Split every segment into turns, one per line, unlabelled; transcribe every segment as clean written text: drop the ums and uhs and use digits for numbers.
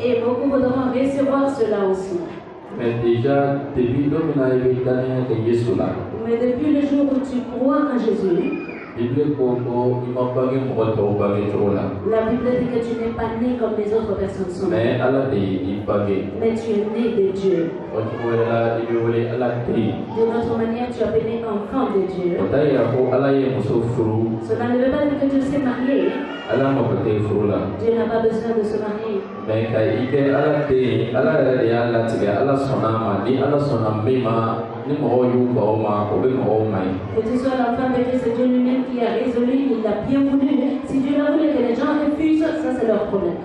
Et beaucoup voudront recevoir cela aussi.
Mais déjà, depuis le
jour où tu crois en Jésus,
la Bible dit
que tu n'es pas né comme les autres personnes sont nées. Mais tu es né de Dieu. D'une autre manière, tu es appelé enfant de Dieu. Cela ne veut pas dire que tu sais marier. Dieu n'a pas besoin de se marier.
Mais
que tu sois l'enfant de Dieu, c'est Dieu lui-même qui a résolu, il l'a bien voulu. Si Dieu l'a voulu que les gens refusent, ça c'est leur problème.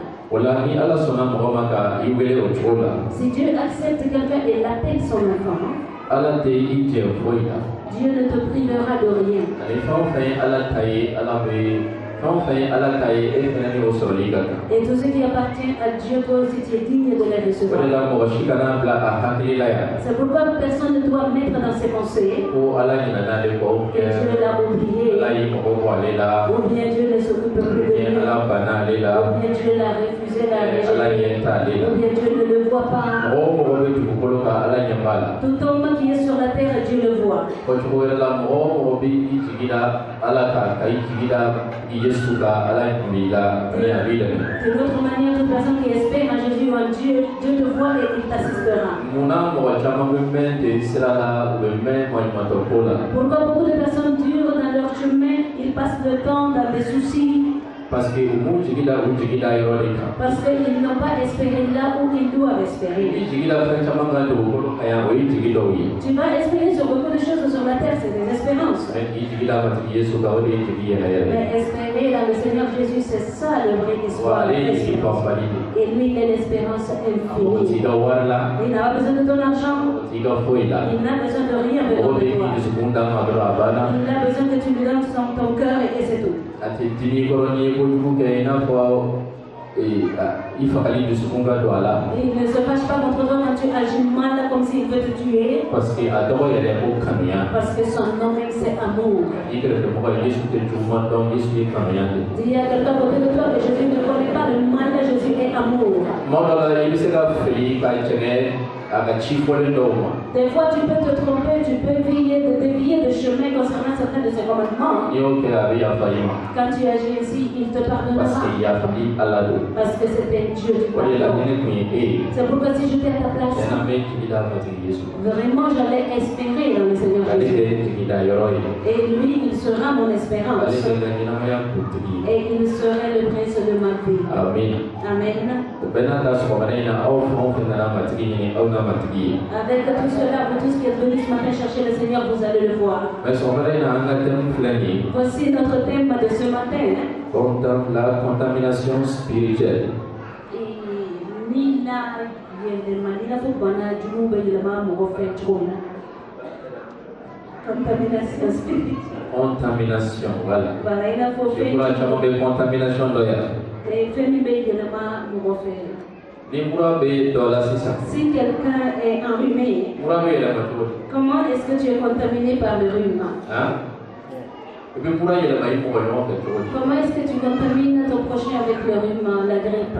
Si Dieu accepte quelqu'un et l'appelle son enfant, Dieu ne te privera de rien. Et tout ce qui appartient à Dieu, toi aussi tu es digne de les recevoir. C'est pourquoi personne ne doit mettre dans ses pensées que Dieu l'a oublié, ou bien Dieu ne s'occupe plus de lui, ou bien Dieu l'a refusé, l'a rejeté, ou bien Dieu ne le voit pas. Tout homme qui est sur la terre, Dieu le voit. D'une autre manière, toute personne qui espère en Jésus ou en Dieu, Dieu te voit et il t'assistera. Pourquoi beaucoup de personnes durent dans leur chemin, ils passent le temps dans des soucis? Parce qu'ils n'ont pas espéré là où ils doivent espérer. Tu vas espérer sur beaucoup de choses sur la terre, c'est des espérances. Mais espérer dans le Seigneur Jésus, c'est ça le vrai espoir. Et lui, il est l'espérance infinie. Il n'a pas besoin de ton argent. Il n'a besoin de rien de toi. Il a besoin que tu lui donnes ton cœur et c'est tout. Il ne se fâche pas contre toi quand tu agis mal comme s'il veut te tuer. Parce que son nom même c'est amour. Il y a quelqu'un à côté de toi que Jésus ne connaît pas le mal de Jésus est amour. Des fois tu peux te tromper, tu peux dévier de chemin concernant certains de ses commandements. Quand tu agis ainsi, il te pardonnera. Parce que c'était Dieu du pardon. C'est pourquoi si j'étais à ta place, vraiment j'allais espérer dans le Seigneur Jésus. Et lui, il sera mon espérance. Et il serait le prince de ma vie. Amen. Avec tout cela, vous tous qui êtes venus ce matin chercher le Seigneur, vous allez le voir. Voici notre thème de ce matin.
La contamination spirituelle.
Contamination spirituelle.
Contamination, voilà. Je pourrais changer de contamination d'ailleurs.
Si quelqu'un est enrhumé, comment est-ce que tu es contaminé par le rhume? Comment est-ce que tu contamines ton prochain avec le rhume, la grippe?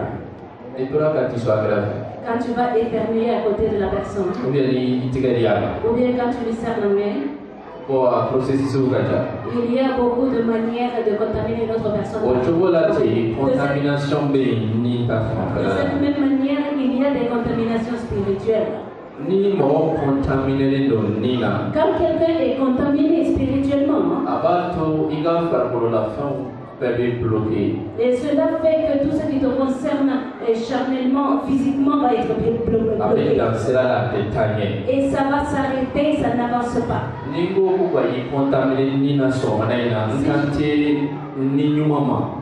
Quand tu vas éternuer à côté de la personne. Ou bien quand tu lui serres la main. Il y a beaucoup de manières de contaminer notre personne. De cette même manière, il y a des contaminations spirituelles. Quand quelqu'un est contaminé spirituellement, et cela fait que tout ce qui te concerne charnellement, physiquement va être bloqué. Et ça va s'arrêter, ça n'avance pas.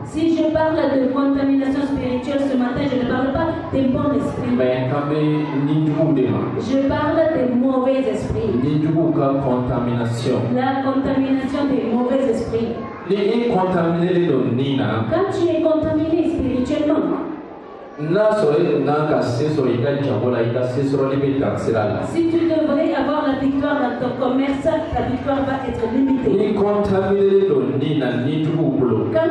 Si je parle de contamination spirituelle ce matin, je ne parle pas des bons esprits. Je parle des mauvais esprits. La contamination des mauvais esprits. Quand tu es contaminé spirituellement, Si tu devrais avoir la victoire dans ton commerce, ta victoire va être limitée. Quand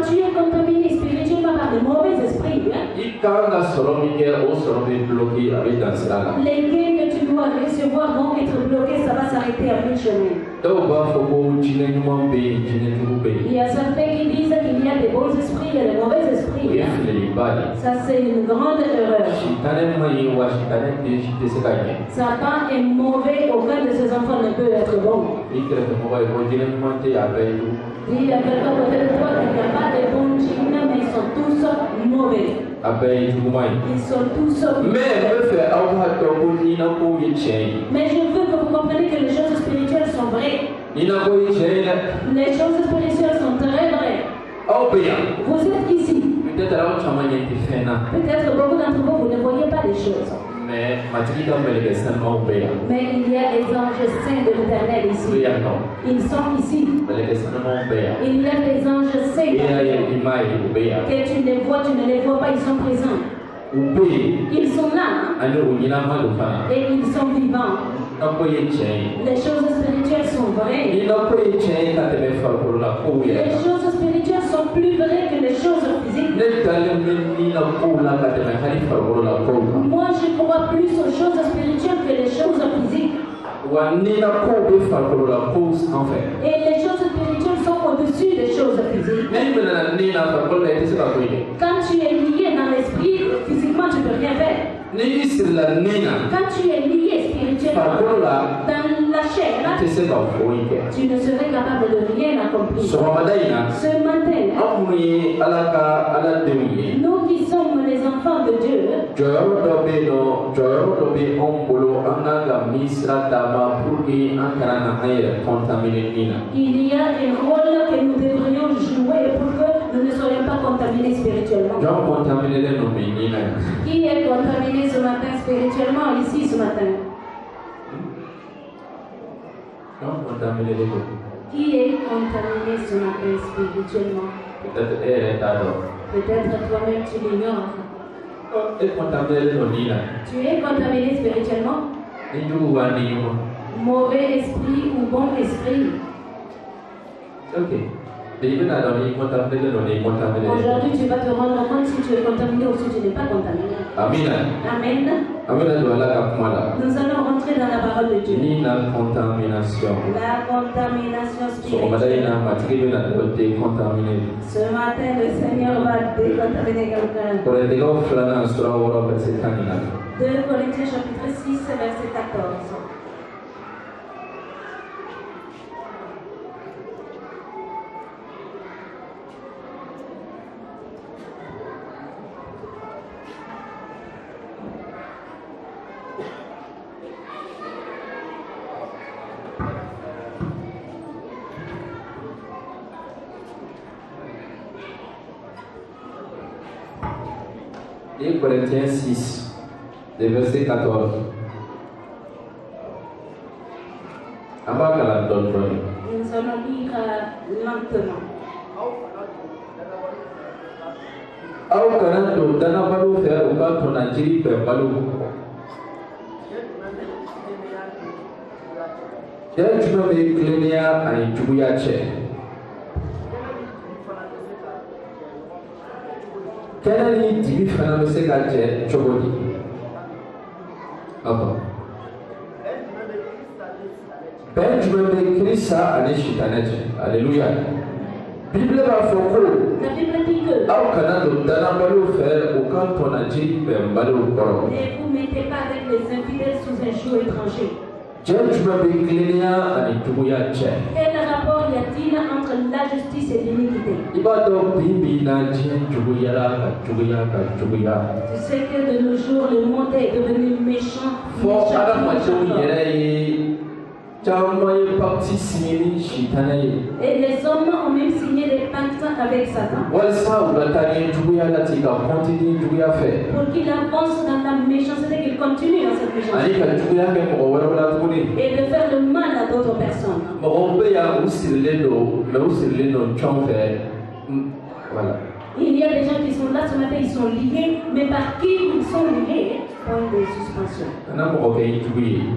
tu es contaminé spirituellement par de mauvais esprits, les gains que tu dois recevoir vont être bloqués, ça va s'arrêter à mi-chemin. Il y a certains qui disent qu'il y a des bons esprits, il y a des mauvais esprits. Ça, c'est une grande erreur. Satan est mauvais, aucun de ses enfants ne peut être bon. Il y a quelqu'un côté de toi qui n'a pas de bons djinns, mais ils sont tous mauvais. Ils sont tous mauvais. Mais je veux que vous compreniez que les choses spirituelles sont vraies. Les choses spirituelles sont très vraies. Vous êtes ici. Peut-être beaucoup d'entre vous, vous ne voyez pas les choses. Mais il y a les anges saints de l'Éternel ici. Ils sont ici. Il y a les anges saints de l'Éternel. Que tu les vois, tu ne les vois pas, ils sont présents. Ils sont là. Et ils sont vivants. Les choses spirituelles sont vraies. Les choses spirituelles sont plus vraies que les choses physiques. Moi, je crois plus aux choses spirituelles que les choses physiques. Et les choses spirituelles sont au-dessus des choses physiques. Quand tu es lié dans l'esprit, physiquement, tu ne peux rien faire. Quand tu es lié spirituellement dans la chair, tu ne serais capable de rien accomplir. Ce matin, nous qui sommes les enfants de Dieu, il y a un rôle que nous devrions jouer pour que nous ne soyons pas contaminés spirituellement. Qui est contaminé ce matin spirituellement ici ce matin? Qui est contaminé ce matin spirituellement? Peut-être toi-même tu l'ignores. Tu es contaminé spirituellement? Mauvais esprit ou bon esprit? Aujourd'hui, tu vas te rendre compte si tu es contaminé ou si tu n'es pas contaminé. Amen. Amen. Nous allons rentrer dans la parole de Dieu. La contamination spirituelle. Ce matin, le Seigneur va décontaminer quelqu'un. 2 Corinthiens chapitre 6, verset 14.
Corinthiens 6, le verset 14.
Nous allons lire lentement.
Kenani dibi fana bɛ se ka jɛ cogo di? Bɛn jumɛn bɛ Kirisa ani Sitanɛ cɛ? Alléluia. Bible b'a fɔ ko aw kana don danabaliw fɛ u ka tɔnnaji bɛnbaliw kɔrɔ.
Ne vous mettez pas avec les infidèles sous un joug étranger.
Jɛn jumɛn bɛ tilennenya ani juguya cɛ?
Quel rapport y a-t-il entre la justice et l'iniquité?
I b'a dɔn bi bi in na diɲɛ juguyara ka juguya ka juguya.
Tu sais que de nos jours le monde est devenu méchant.
Fɔ adamadenw yɛrɛ ye caman ye pacte signé ni Sitanɛ ye.
Et les hommes ont même signé des pactes avec Satan.
Walasa u ka taa ɲɛ juguya la ten ka continuer juguya fɛ.
Pour qu'il avance dans la méchanceté, qu'il continue dans cette méchanceté.
Ani ka juguya kɛ mɔgɔ wɛrɛw la tuguni.
Et de faire le mal à d'autres personnes.
Mɔgɔw bɛ yan u sirilen don mais u sirilen don jɔn fɛ? Voilà.
Il y a des gens qui sont là ce matin, ils sont liés, mais par qui ils sont liés? Point de suspension.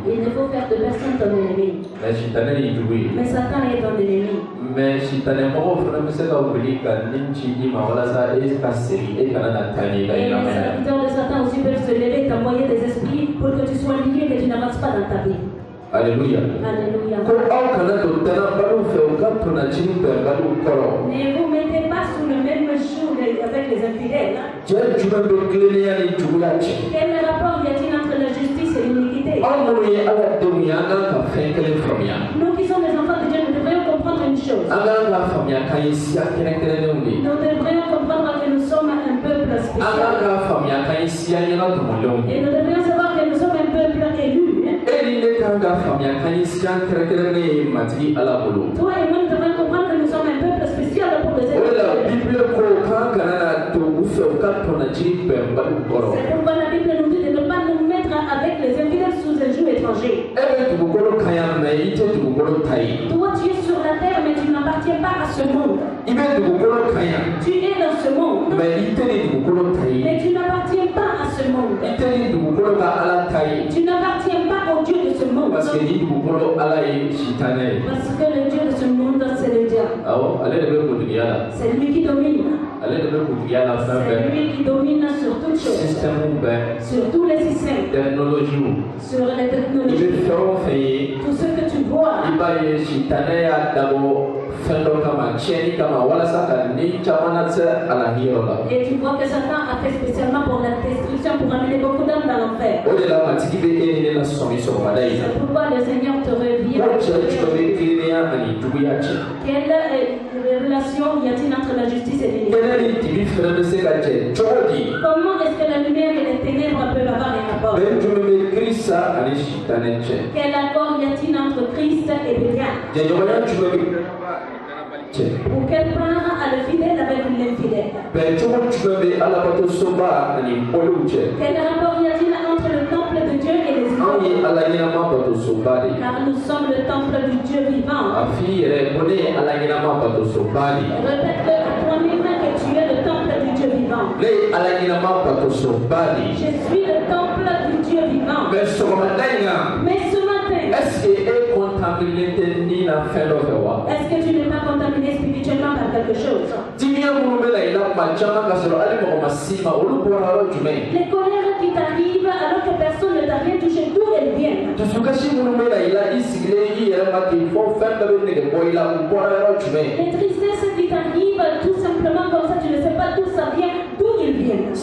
Il ne faut faire de personne ton ennemi. Mais Satan est ton ennemi.
Mais si tu n'as pas de serviteurs
de Satan aussi peuvent se lever et t'envoyer des esprits pour que tu sois lié et que tu n'avances pas dans ta vie.
Alléluia.
Alléluia. Ne vous mettez pas sous le même joug avec les infidèles. Quel rapport y a-t-il entre la justice et l'iniquité? Nous qui sommes les enfants de Dieu, nous devrions comprendre une chose. Nous devrions comprendre que nous sommes un peuple spécial. Et nous devrions savoir que nous sommes un peuple élu. Toi et moi, nous devons comprendre que nous sommes un peuple spécial pour les églises. C'est pourquoi la Bible nous dit de ne pas nous mettre avec les infidèles sous un joug étranger. Toi, tu es sur la terre, mais tu n'appartiens pas à ce monde. Tu es dans ce monde, mais tu n'appartiens pas à ce monde. Tu n'appartiens pas au Dieu de ce monde. Parce que le Dieu de ce monde, c'est le diable. C'est lui qui domine. C'est lui qui domine sur toutes choses. Sur tous les systèmes. Sur les technologies. Tout ce que tu vois. Et tu vois que Satan a fait spécialement pour la destruction, pour amener beaucoup d'âmes dans l'enfer. C'est pourquoi le Seigneur te revient. Quelle relation y a-t-il entre la justice et l'iniquité? Comment est-ce que la lumière et les ténèbres peuvent avoir un rapport? Quel accord y a-t-il entre Christ et Bélial? Ou quelle part a le fidèle avec l'infidèle? Quel rapport y a-t-il entre le temple de Dieu et les idoles? Car nous sommes le temple du Dieu vivant. Répète-le à toi-même que tu es le temple du Dieu vivant. Je suis le temple du Dieu vivant. Mais ce matin, est-ce que tu n'es pas contaminé spirituellement par quelque chose? Les colères qui t'arrivent alors que personne ne t'a rien touché, d'où elles viennent? Les tristesses qui t'arrivent tout simplement comme ça, tu ne sais pas d'où ça vient, d'où ils viennent.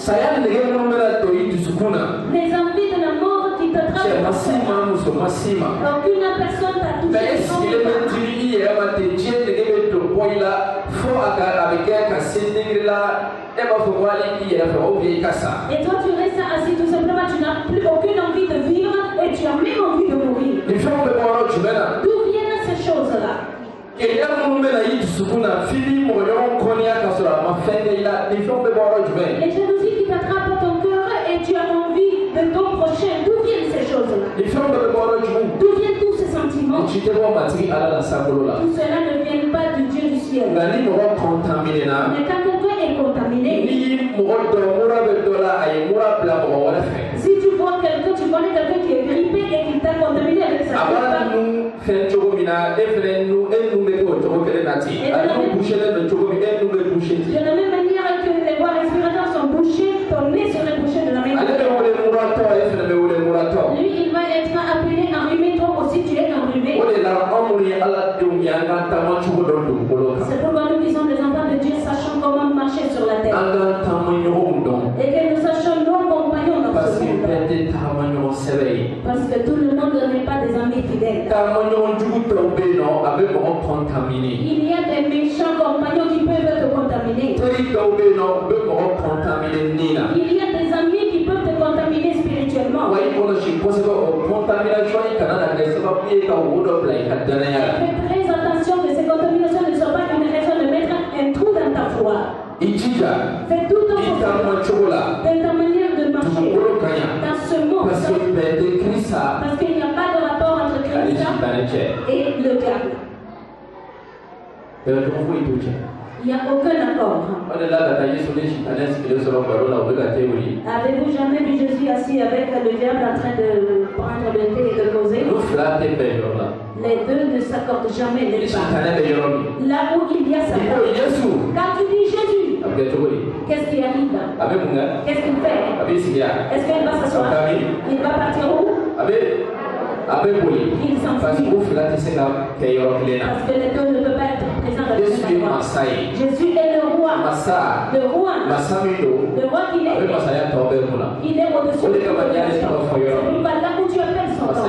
Les envies de la mort qui te traversent. Aucune personne t'a touché. Et toi tu restes assis tout simplement, tu n'as plus aucune envie de vivre et tu as même envie de mourir. D'où viennent ces choses-là? Et les jalousies qui t'attrapent ton cœur et tu as envie de ton prochain, d'où viennent ces choses-là? D'où viennent tous ces sentiments? Tout cela ne vient pas du Dieu du ciel. Mais quand quelqu'un est contaminé, si tu vois quelqu'un, tu connais quelqu'un qui est grippé et qui t'a contaminé avec sa grippe, de la même manière que les voies respirateurs sont bouchées, ton nez serait bouché de la même manière. Lui, il va être appelé enrhumé, toi aussi tu es enrhumé. C'est pourquoi nous qui sommes les enfants de Dieu, sachons comment marcher sur la terre. Et que nous sachions nos compagnons dans ce monde. Parce que tout le monde n'est pas des amis fidèles. Il y a des méchants compagnons qui peuvent te contaminer. Il y a des amis qui peuvent te contaminer spirituellement. Fais très attention que ces contaminations ne soient pas une raison de mettre un trou dans ta foi. Fais tout ton possible de ta manière de marcher dans ce monde. Parce qu'il n'y a pas de rapport entre Christ et le diable. Il n'y a aucun accord. Avez-vous jamais vu Jésus assis avec le diable en train de prendre le thé et de causer? Les deux ne s'accordent jamais les pas. Là où il y a Satan. Quand tu dis Jésus, qu'est-ce qui arrive? Qu'est-ce qu'il fait? Est-ce qu'il va s'asseoir? Il va partir où? Il s'enfuit. Parce que les deux ne peuvent pas être présents dans le même endroit. Jésus est le roi. Le roi. Le roi qu'il est. Il est au-dessus de la population. C'est pas là où tu appelles son nom.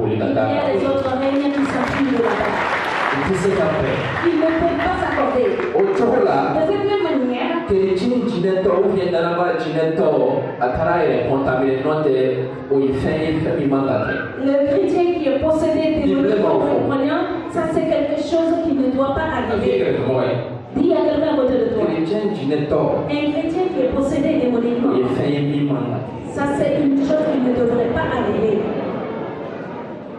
Il y a les autres règnes qui s'enfuient de là-bas. Ils ne peuvent pas s'accorder. De cette même manière, le chrétien qui est possédé démoniquement ou croyant, ça c'est quelque chose qui ne doit pas arriver. Dis à quelqu'un à côté de toi. Un chrétien qui est possédé démoniquement, ça c'est une chose qui ne devrait pas arriver.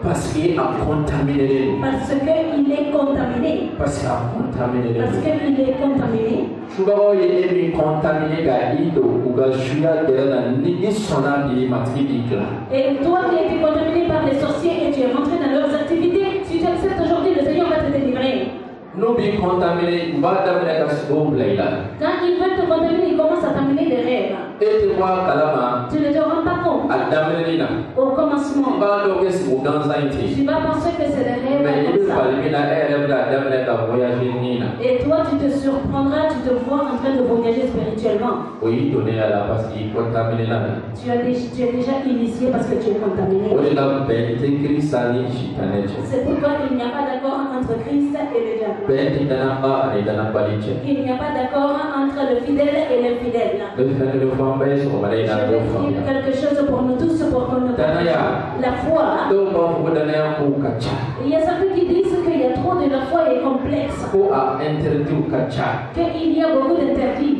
Parce qu'il est contaminé.
Parce qu'il est contaminé. Parce qu'il est contaminé. Et toi qui es contaminé par les sorciers et tu es rentré dans leurs activités, si tu acceptes aujourd'hui, le Seigneur va te délivrer. Quand ils veulent te contaminer, ils commencent à t'amener des rêves. Tu ne te rends pas compte. Au commencement, tu vas penser que c'est des rêves comme ça. Et toi, tu te surprendras, tu te vois en train de voyager spirituellement. Tu es déjà initié parce que tu es contaminé. C'est pourquoi il n'y a pas d'accord entre Christ et le diable. Il n'y a pas d'accord entre le fidèle et l'infidèle. Je vais dire quelque chose pour nous tous, pour qu'on nous comprenne. La foi, il y a certains qui disent qu'il y a trop de la foi est complexe. Qu'il y a beaucoup d'interdits.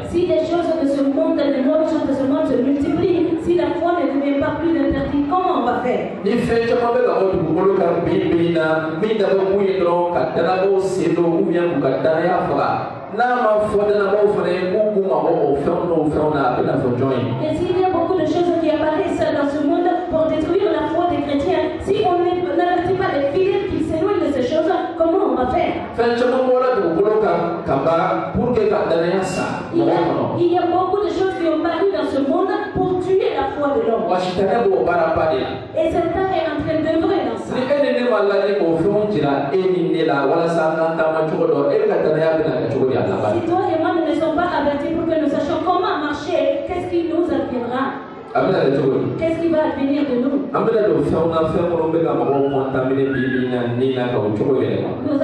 Si les choses de ce monde, les mauvaises choses de ce monde se multiplient, si la foi ne devient pas plus d'interdit, comment on va faire? Et s'il y a beaucoup de choses qui apparaissent dans ce monde pour détruire la foi des chrétiens, si on n'avertit pas les fidèles qui s'éloignent de ces choses, comment on va faire? Il y a beaucoup de choses qui ont paru dans ce monde pour tuer la foi de l'homme. Et Satan est en train d'œuvrer dans ça. Si toi et moi nous ne sommes pas avertis pour que nous sachions comment marcher, qu'est-ce qui nous adviendra? Qu'est-ce qui va advenir de nous? Nous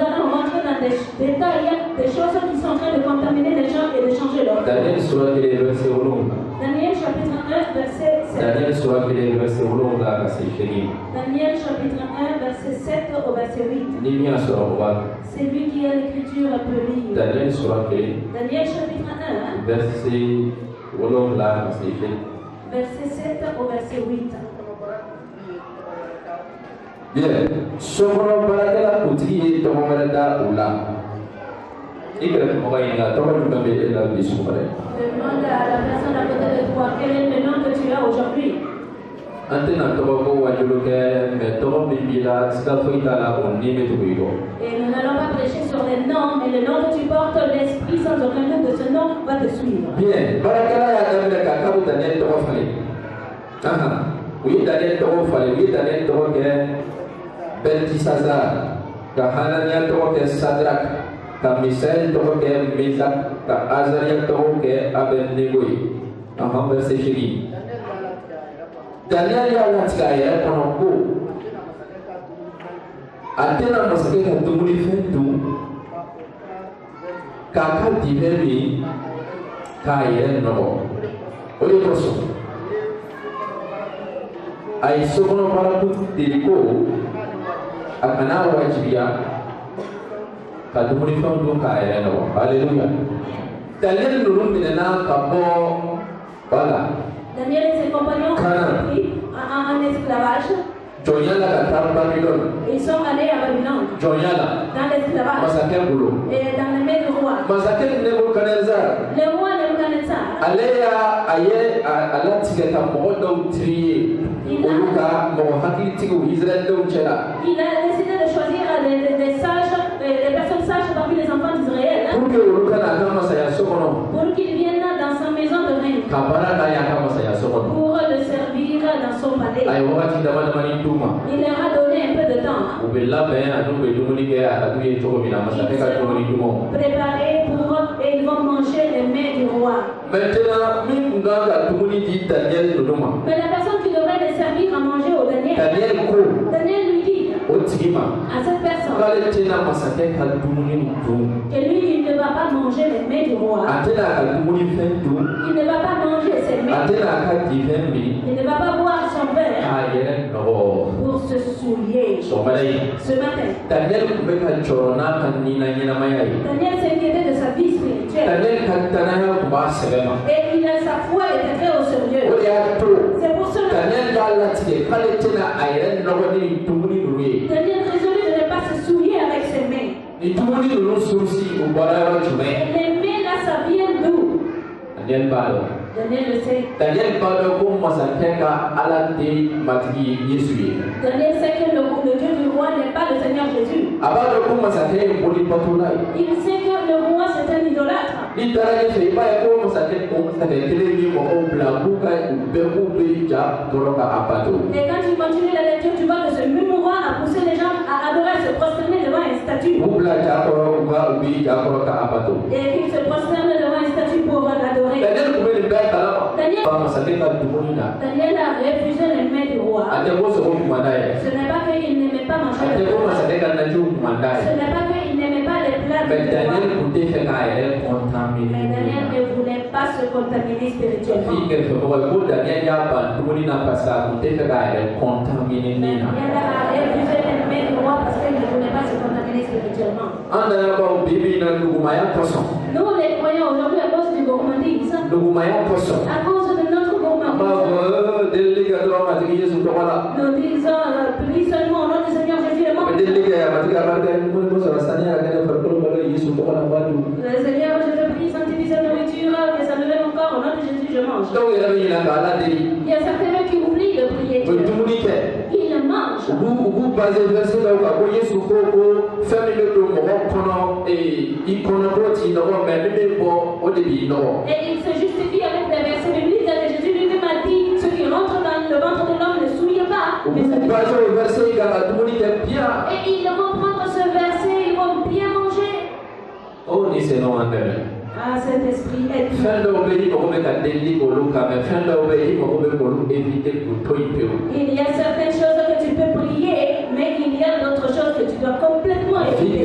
allons rentrer dans des détails, des choses qui sont en train de contaminer les gens et de changer leur vie. Daniel chapitre 1 verset 7. Daniel chapitre 1 verset 7 au verset 8. C'est lui qui a l'écriture peut lire. Daniel chapitre 1 verset 7 au verset 8.
Bien. Demande à la
personne à côté de toi quel est le nom que tu as aujourd'hui. Et nous n'allons pas prêcher sur les noms, mais le nom que tu portes, l'esprit sans aucun doute de ce nom va te suivre.
Bien. Oui, Daniel Beltisazar, Hanania Sadrak, Misel Mizak, Azaria Abednego, verset chéri. Daniel Yalatskaya, Konoku, Atena Mosqueta to Mulifentu, Kaka Diveri, Kayen Nobo, Oliposo. Ay sokono para putiriko akana wajibia kadumuni fondo kaya no haleluya Daniel nurun minena kabo bala
Daniel et ses compagnons ont pris en esclavage Ils sont allés à Babylone. Dans l'esclavage. Et dans les mains du roi. Le roi Nebuchadnezzar. Il a décidé de choisir des sages, des personnes sages parmi les enfants d'Israël. Pour qu'ils viennent dans sa maison de règne. Pour le servir dans son palais. Il leur a donné un peu de temps. Ils se préparer pour et ils vont manger les mets du roi. Mais la personne qui devrait les servir à manger au Daniel, Daniel lui dit à cette personne que lui il ne va pas manger les mets du roi. Il ne va pas manger ses mets. Il ne va pas boire son verre pour se souiller. Ce matin, Daniel s'inquiétait de sa vie spirituelle. Et sa foi était très au sérieux. C'est pour cela Daniel résolut de ne pas se souiller avec ses mains. Et les mains là, ça vient d'où? Daniel le sait. Daniel sait que le Dieu du roi n'est pas le Seigneur Jésus. Il sait que le roi c'est un idolâtre. Et quand tu continues la lecture, tu vois que ce même roi a poussé les gens à adorer, se prosterner devant une statue. Et qu'ils se prosternent devant une statue pour l'adorer. Daniel a refusé les mains du roi. Ce n'est pas qu'il n'aimait pas manger le roi. Ce n'est pas qu'il n'aimait pas les plats du roi. Mais Daniel ne voulait pas se contaminer spirituellement. Daniel a refusé les mains du roi parce qu'il ne voulait pas se contaminer spirituellement. Nous les croyons aujourd'hui à cause du gourmandisme. À cause de notre gourmandisme. Nous disons, prie seulement au nom du Seigneur Jésus le monde. Seigneur, je te prie, sanctifie cette nourriture, que ça me lève encore, au nom de Jésus je mange. Il y a certains qui oublient de prier Dieu. Ils le mangent. Et il se justifie avec des versets bibliques que Jésus lui-même a dit, ce qui rentre dans le ventre de l'homme ne souille pas. Et ils vont prendre ce verset, ils vont bien manger. Ah, cet esprit est il y a certaines choses que tu peux prier, mais il y a d'autres choses que tu dois complètement éviter.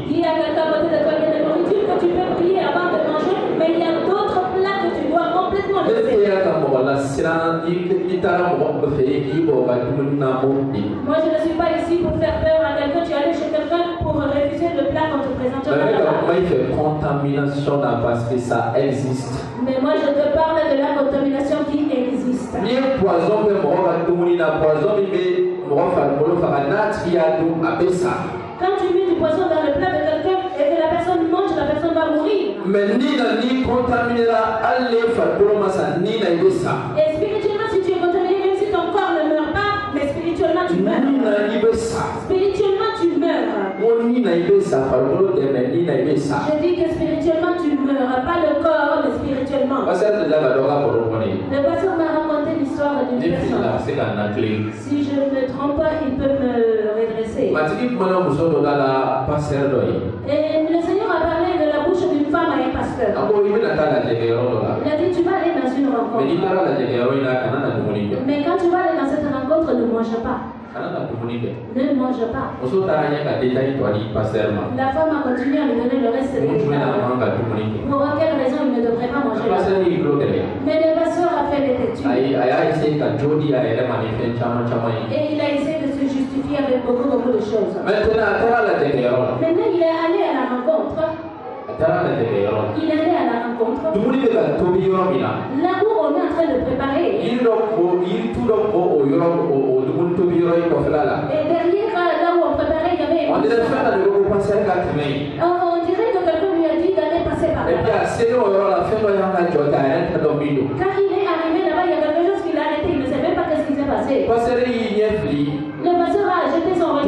Il y a quelqu'un à côté de toi qui a de la nourriture que tu peux prier avant de manger, mais il y a d'autres plats que tu dois complètement éviter. Moi, je ne suis pas ici pour faire peur à quelqu'un. Tu es allé chez quelqu'un pour refuser le plat qu'on te présente. Mais moi, je te parle de la contamination qui existe. Quand tu mets du poison dans le plat de quelqu'un et que la personne mange, la personne va mourir. Et spirituellement, si tu es contaminé, même si ton corps ne meurt pas, mais spirituellement tu meurs. Spirituellement tu meurs. Je dis que spirituellement tu meurs, pas le corps, mais spirituellement. Le pasteur m'a raconté l'histoire d'une personne. Si je ne me trompe pas, il peut me redresser. Et le Seigneur a parlé de la bouche d'une femme à un pasteur. Il a dit, tu vas aller dans une rencontre. Mais quand tu vas aller dans cette rencontre, ne mange pas. Ne mange pas. La femme a continué à lui donner le reste des détails. Pour quelle raison il ne devrait pas manger? Mais le pasteur a fait les études. Et il a essayé de se justifier avec beaucoup de choses. Maintenant il est allé à la rencontre. Il allait à la rencontre. Là où on est en train de préparer. Et derrière, là où on préparait, il y avait. On dirait que quelqu'un lui a dit d'aller passer par là. Quand il est arrivé là-bas, il y a quelque chose qui l'a arrêté. Il ne savait même pas ce qui s'est passé. Le pasteur a jeté son regard.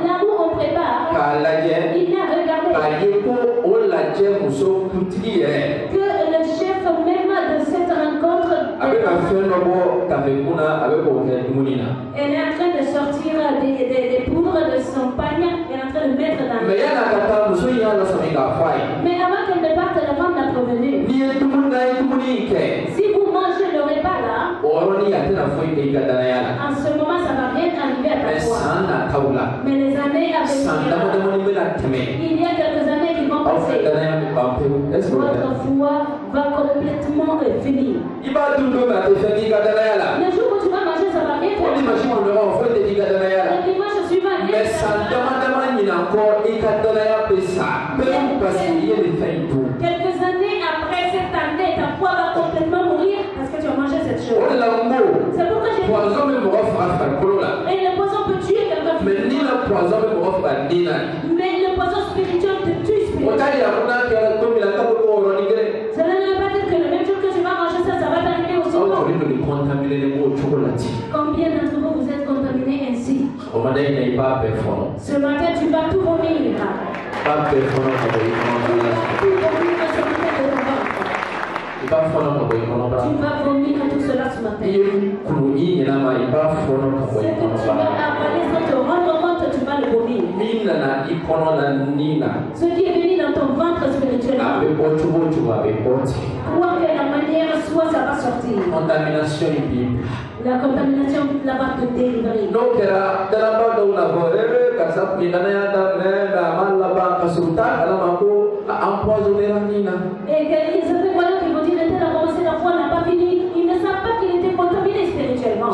Là où on prépare, il a regardé que le chef même de cette rencontre elle est en train de sortir des poudres de son panier. Elle est en train de mettre dans le. Mais avant qu'elle ne parte, la femme l'a prévenu. Si vous mangez le repas là, en ce moment ça va bien arriver à ta foi. Mais les années avec il y a quelques années qui vont passer. Votre foi va complètement finir. Le jour où tu vas manger, ça va bien faire. Le dimanche suivant, quelques années après cette année, ta foi va complètement mourir parce que tu as mangé cette chose. C'est pourquoi j'ai dit. Et le poison peut tuer quelqu'un. Mais le poison spirituel te tue spirituellement. Cela ne veut pas dire que le même jour que tu vas manger ça, ça va t'arriver aussi. Combien d'entre vous êtes contaminés ainsi? Ce matin, tu vas tout vomir. Tu vas vomir tout cela ce matin. Ce que tu vas avaler sans te rendre compte, tu vas le vomir. Ce qui est venu dans ton ventre spirituellement. Quoi que la manière soit, ça va sortir. La contamination là va te délivrer. Et ils avaient voilà qu'ils vont dire que la commencé la foi n'a pas fini. Ils ne savent pas qu'il était contaminé spirituellement.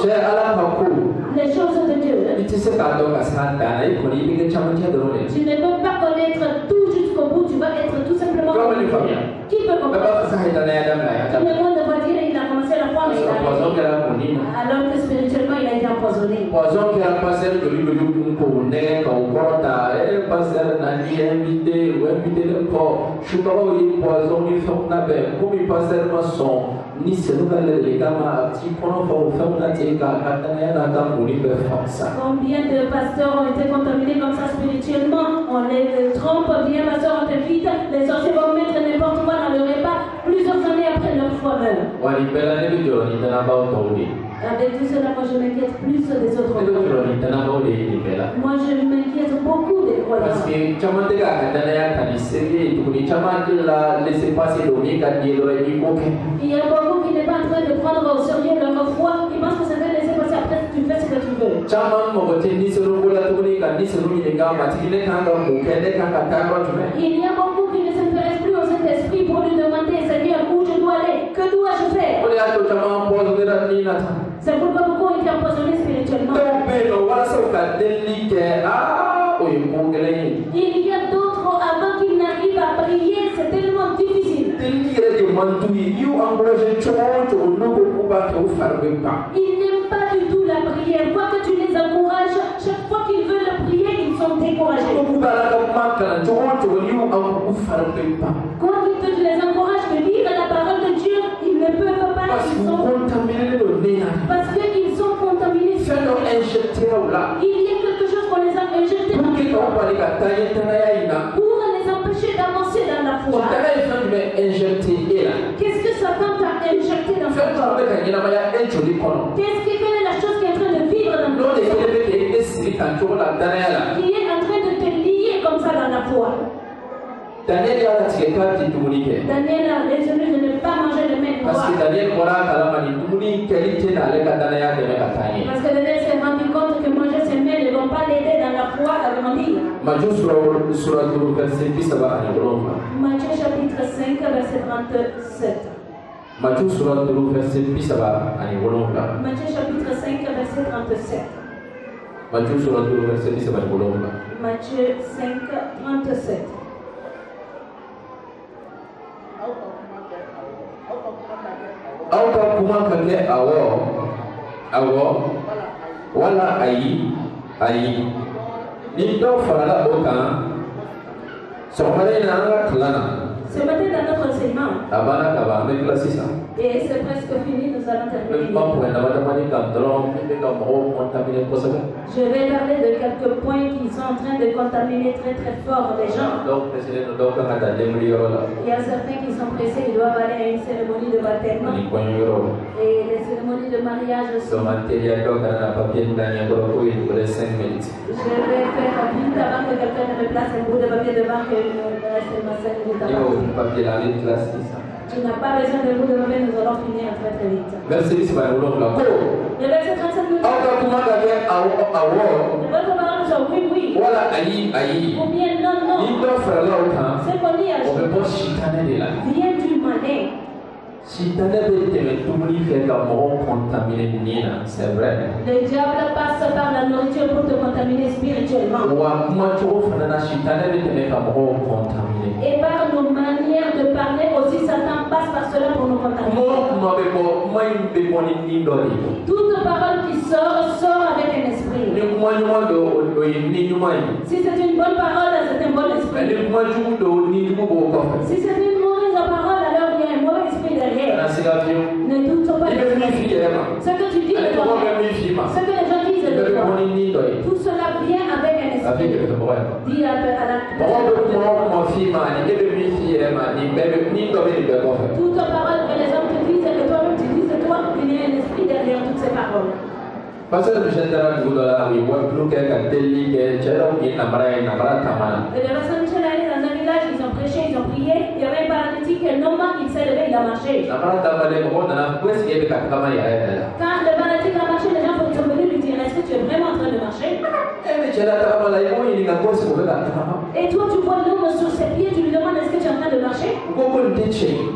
Les choses de Dieu. Tu ne peux pas connaître tout jusqu'au bout. Tu vas être tout simplement. Qui peut comprendre? Tout le monde va dire qu'il a commencé la foi, mais il a arrêté. Alors que spirituellement il a été empoisonné. Combien de pasteurs ont été contaminés comme ça spirituellement? On les trompe, viens pasteur, on te vide. Les sorciers vont mettre n'importe quoi dans le repas. Plusieurs années après leur foi meurt. Avec tout cela, moi je m'inquiète plus des autres. Moi je m'inquiète beaucoup des croyants. Il y a beaucoup qui n'est pas en train de prendre au sérieux leur foi. Ils pensent que ça va laisser passer après, tu fais ce que tu veux. Il y a beaucoup qui ne s'intéressent plus au Saint-Esprit pour lui demander, Seigneur, où je dois aller, que dois-je faire? C'est pourquoi beaucoup ont été empoisonnés spirituellement. Il y a d'autres avant qu'ils n'arrivent à prier, c'est tellement difficile. Ils n'aiment pas du tout la prière. Quoi que tu les encourages, chaque fois qu'ils veulent prier, ils sont découragés. Quoi que tu les encourages de lire la parole de Dieu, ils ne peuvent pas. Parce qu'ils sont contaminés. Il y a quelque chose qu'on les a injectés pour les empêcher d'avancer dans la foi. Qu'est-ce que Satan t'a injecté dans ton corps? Quelle est la chose qui est en train de vivre dans ton corps? Qui est en train de te lier comme ça dans la foi? Daniel a résolu de ne pas manger le même poids. Parce que Daniel s'est rendu compte que manger ses mains ne vont pas l'aider dans la foi à grandir. Matthieu chapitre 5 verset 37. Matthieu chapitre 5 verset 37. Matthieu 5 37.
ke awo wala ayi ni do farala o kan sɔgɔmada in na an ka kalan na.
Ce matin dans notre enseignement.
Abana kaba an bɛ kila sisan.
Et c'est presque fini, nous allons terminer.
Je
vais parler de quelques points qui sont en train de contaminer très très fort les gens. Il y a certains qui sont pressés, ils doivent aller à une cérémonie de baptême. Et les cérémonies de mariage aussi. Je vais faire vite avant que quelqu'un ne me place un bout de papier devant que je reste ma 5 minutes avant. Tu n'as pas besoin de vous demander, nous allons finir très très vite. Le verset 37 nous dit. Votre parole soit oui, oui. Ou bien non. Ce qu'on dit à Jésus vient du mané.
Si tu n'as c'est vrai.
Le diable passe par la nourriture pour te contaminer spirituellement. Et par nos manières de parler aussi, Satan passe par cela pour nous contaminer. Toute parole qui sort avec un esprit. Si c'est une bonne parole, c'est un bon esprit. Si c'est une mauvaise parole, alors il y a un mauvais esprit derrière. Ne doute pas de ce que tu dis de toi, ce que les gens disent de toi. Tout cela vient avec un esprit. Dis à la toute parole que les hommes te disent et que toi-même tu dises de toi, il y a un esprit derrière toutes ces paroles.
Parce que les
personnes qui sont allées dans un village, ils ont prêché, ils ont prié. Il y avait un paralytique, un homme, il s'est levé, il a marché. Quand le paralytique a marché, les gens sont venus lui dire, est-ce que tu es vraiment en train de marcher? Et toi, tu vois l'homme sur ses pieds, tu lui demandes, est-ce que tu es en train de marcher?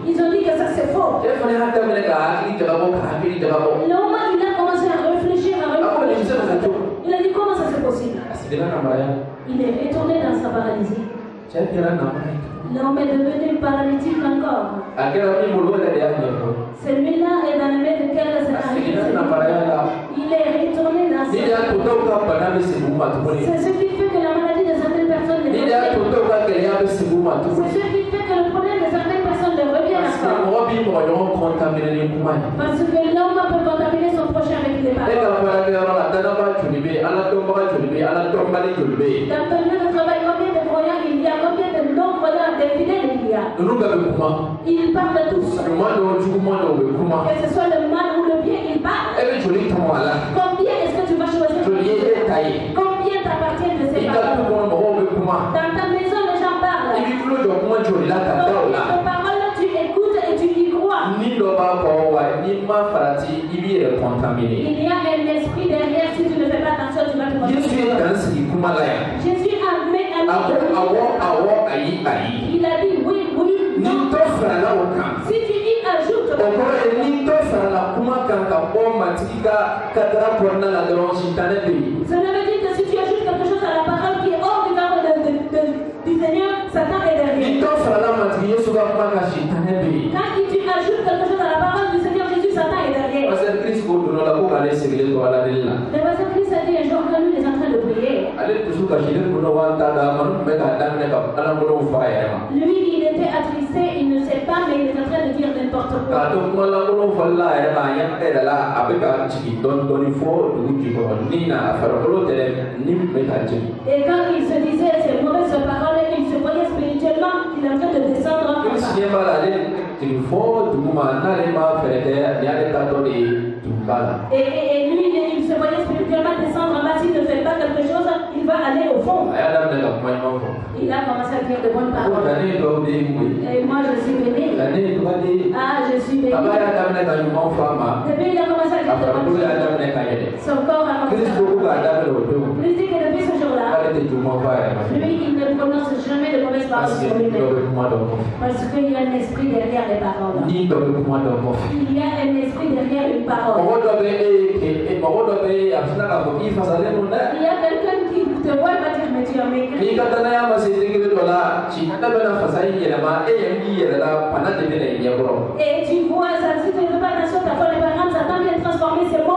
Ils ont dit que ça c'est faux. L'homme, il a commencé à réfléchir, il a dit, comment ça c'est possible? Il est retourné dans sa paralysie. L'homme est devenu paralytique encore. Celui-là est dans le main de quel scénario? Il est retourné dans sa paralysie. C'est ce qui fait que la maladie de certaines personnes les revient. C'est ce qui fait que le problème de certaines personnes les revient encore. Parce que l'homme peut contaminer son prochain avec les paroles. Dans ton lieu de travail, combien de croyants il y a? Combien de non-croyants, des fidèles il y a? Ils parlent tous. Que ce soit le mal ou le bien, ils parlent. Combien est-ce que tu vas choisir? Combien t'appartient de ces paroles? Dans ta maison, les gens parlent. Combien de paroles tu écoutes et tu y crois? Il y a un esprit derrière, si tu ne fais pas attention, tu vas te contaminer. Jésus a mis il a dit oui, oui, non. Si tu y ajoutes, cela veut dire que si tu ajoutes quelque chose à la parole qui est hors du Seigneur, Satan est derrière. Quand tu ajoutes quelque chose à la parole du Seigneur Jésus, Satan est derrière. Le verset Christ a dit un jour que lui est en train de prier. Lui, il était attristé, il ne sait pas, mais il est en train de dire n'importe quoi. Et quand il se disait ces mauvaises paroles, il se voyait spirituellement qu'il est en train de descendre en bas. Et lui, il se voyait spirituellement descendre en bas. S'il ne fait pas quelque chose, il va aller au fond. Il a commencé à dire de bonnes paroles. Et moi, je suis béni. Ah, je suis béni. Depuis, il a commencé à dire de bonnes choses. Son corps a commencé à lui dit que depuis ce jour-là, lui, il ne prononce jamais de mauvaises paroles sur lui-même. Parce qu'il y a un esprit derrière les paroles. Il y a un esprit derrière une parole. Il y a quelqu'un qui te voit et va dire mais tu as maigri.
Ni katana ma se tingire dola ci hada bana fasai yela ma yambi yela la pana de bene yabro.
Et tu vois ça, si tu ne fais pas attention, ta foi les parents Satan vient transformer ces mots.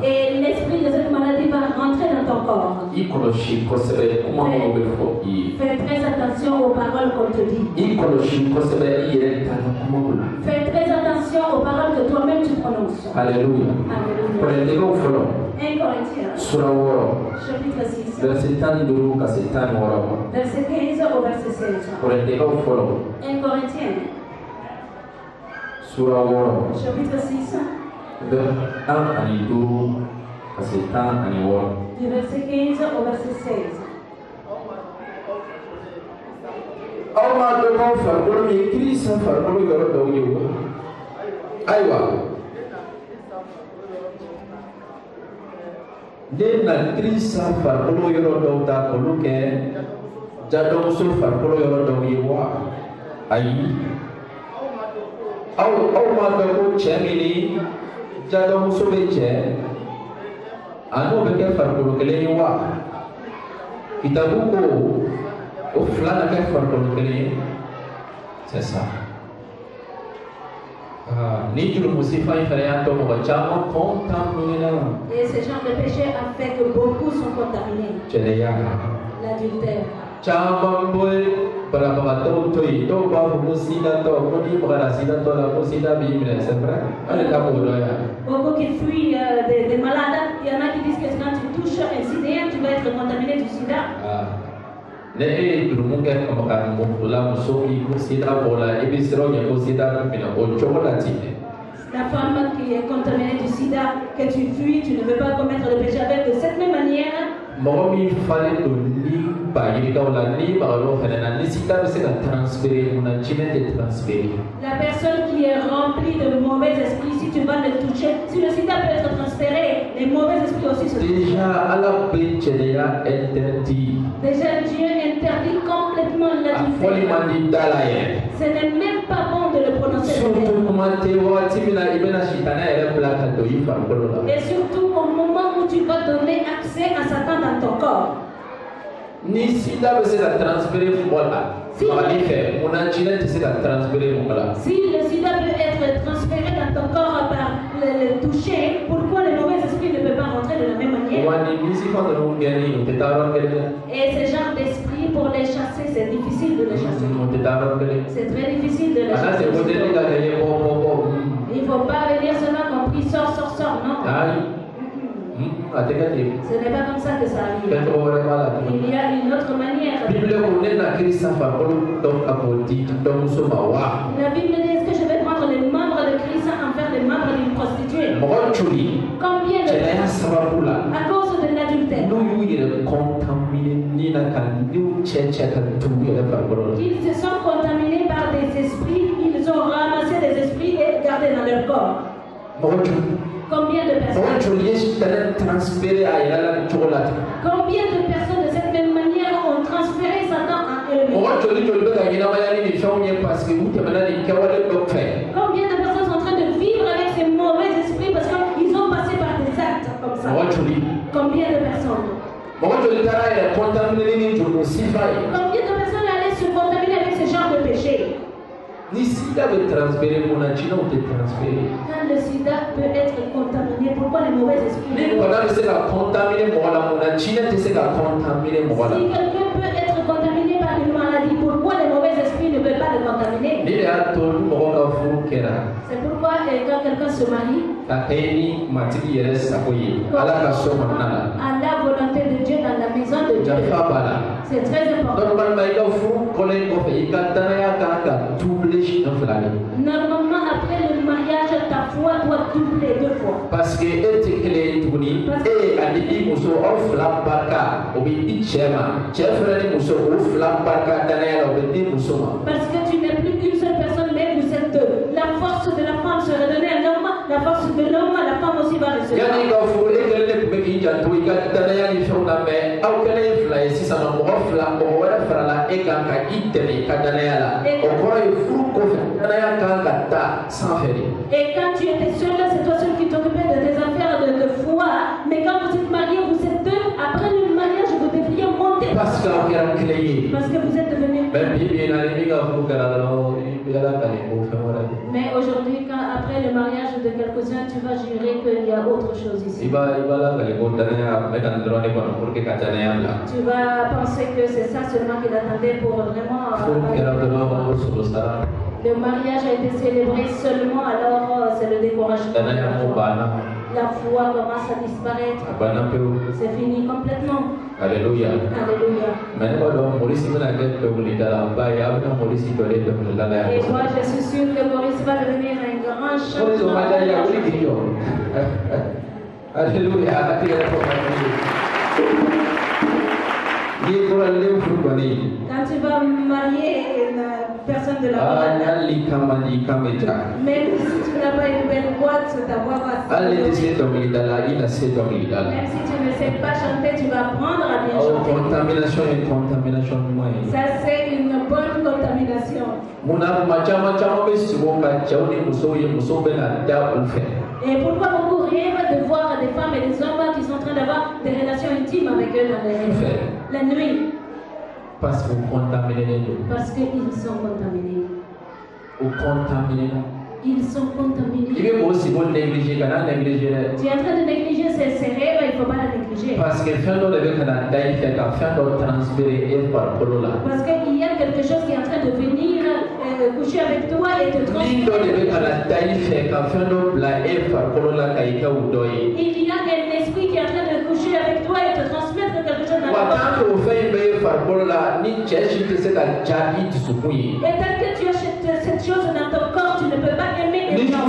Et l'esprit de cette maladie va rentrer dans ton corps. Fais très attention aux paroles qu'on te dit. Fais très attention aux paroles que toi-même tu prononces.
Alléluia.
Alléluia. 1 Corinthiens, chapitre 6,
verset 15
au verset 16. 1 Corinthiens, chapitre 6,
du
verset 15 au verset 16.
Den na Krista farkolo yoro dɔw ta k'olu kɛ jadɔmuso farkolo yɔrɔ dɔw ye wa ayi aw ma dɔn ko cɛ min ni jadɔmuso bɛ cɛ a n'o bɛ kɛ farikolo kelen ye wa kitabu ko o fila na kɛ farikolo kelen ye c'est ça. Ni jurumusi fan fɛnɛ y'a to mɔgɔ caman contaminé.
Et ce genre de péché a fait que beaucoup sont contaminés.
Cɛniya.
L'adultère.
Caman bɛ banabagatɔw to yen dɔw b'a fɔ ko sidatɔ ko n'i magara sidatɔ la ko sida b'i minɛ c'est vrai hali ka b'o dɔn yan.
Beaucoup qui fuient des malades, il y en a qui disent que quand tu touches un sidéen, tu vas être contaminé du sida.
Ne ye jurumu kɛ kamakan la muso min ko sida b'o la i bɛ siran o ɲɛ ko sida minɛ o cogo la ten.
La femme qui est contaminée du sida, que tu fuis, tu ne veux pas commettre le péché avec de cette même manière.
Mɔgɔ min falen don ni bayirikaw la ni magalɔ fɛnɛ na ni sida bɛ se ka transférer munna jinɛ tɛ transférer.
La personne qui est remplie de mauvais esprits, si tu vas le toucher, si le sida peut être transféré, les mauvais esprits aussi se touchent.
Déjà ala bɛ cɛniya interdit.
Déjà Dieu interdit complètement l'adultère. Ce n'est même pas bon de le prononcer. Et surtout au moment où tu vas donner accès à Satan dans ton corps.
Ni sida bɛ se ka transférer mɔgɔ la.
Si le sida peut être transféré dans ton corps par le toucher, pourquoi les mauvais esprits ne peuvent pas rentrer de la même manière? Et ce genre d'esprit, pour les chasser, c'est difficile de les chasser. C'est très difficile de les chasser. Il ne faut pas venir seulement qu'on prie sort, non. Ce n'est pas comme ça que ça arrive. Il y a une autre manière. La Bible dit, est-ce que je vais prendre les membres de Christ en faire les membres d'une prostituée? Combien de personnes, à cause de l'adultère, ils se sont contaminés par des esprits, ils ont ramassé des esprits et gardé dans leur corps. Combien de personnes? Combien de personnes de cette même manière ont transféré Satan à eux-mêmes? Combien de personnes sont en train de vivre avec ces mauvais esprits parce qu'ils ont passé par des actes comme ça? Combien de personnes? Combien de personnes allaient se contaminer avec ce genre de péché?
Ni sida veut transférer mon achina ou te transférer.
Quand le sida peut être contaminé, pourquoi les mauvais esprits?
Ni pendant que c'est la contaminer mon achina, c'est la contaminer mon.
Si quelqu'un peut être contaminé par une maladie, pourquoi les mauvais esprits ne peuvent pas le contaminer? C'est pourquoi quand quelqu'un se marie, à la volonté de Dieu dans la maison de Dieu. C'est très important. Normalement, après le mariage, ta foi doit doubler 2 fois. Parce que tu n'es plus qu'une seule personne, mais vous êtes deux. La force de la femme sera donnée à l'homme, la force de l'homme, la femme aussi va recevoir. Et quand tu étais seul, c'est toi seul qui t'occupais de tes affaires de foi, mais quand Parce que vous êtes devenus. Mais aujourd'hui, après le mariage de quelques-uns, tu vas jurer qu'il y a autre chose ici. Tu vas penser que c'est ça seulement qu'il attendait pour vraiment. Le mariage a été célébré seulement, alors c'est le découragement. La foi commence à disparaître. C'est fini complètement.
Alléluia.
Alléluia. Et moi, je suis sûr que Maurice va devenir un grand champion.
Alléluia.
Quand tu vas marier une personne de la famille, même si tu n'as pas une belle boîte, ta voix va se
Même si tu
ne sais pas chanter, tu vas apprendre à bien chanter. Ça, c'est une bonne contamination. Et pourquoi beaucoup rêvent de voir des femmes et des hommes qui sont en train d'avoir des relations intimes avec eux dans la nuit?
Parce qu'ils sont contaminés.
Ils sont contaminés.
Tu es en train de négliger
ces rêves, il ne faut pas la négliger.
Parce qu'il y
a quelque chose qui est en train de venir coucher avec toi et te transmettre. Il y a un esprit qui est en train de coucher avec toi et te transmettre quelque chose dans le corps. Et tant que tu achètes cette chose dans ton corps, tu ne peux pas aimer les gens.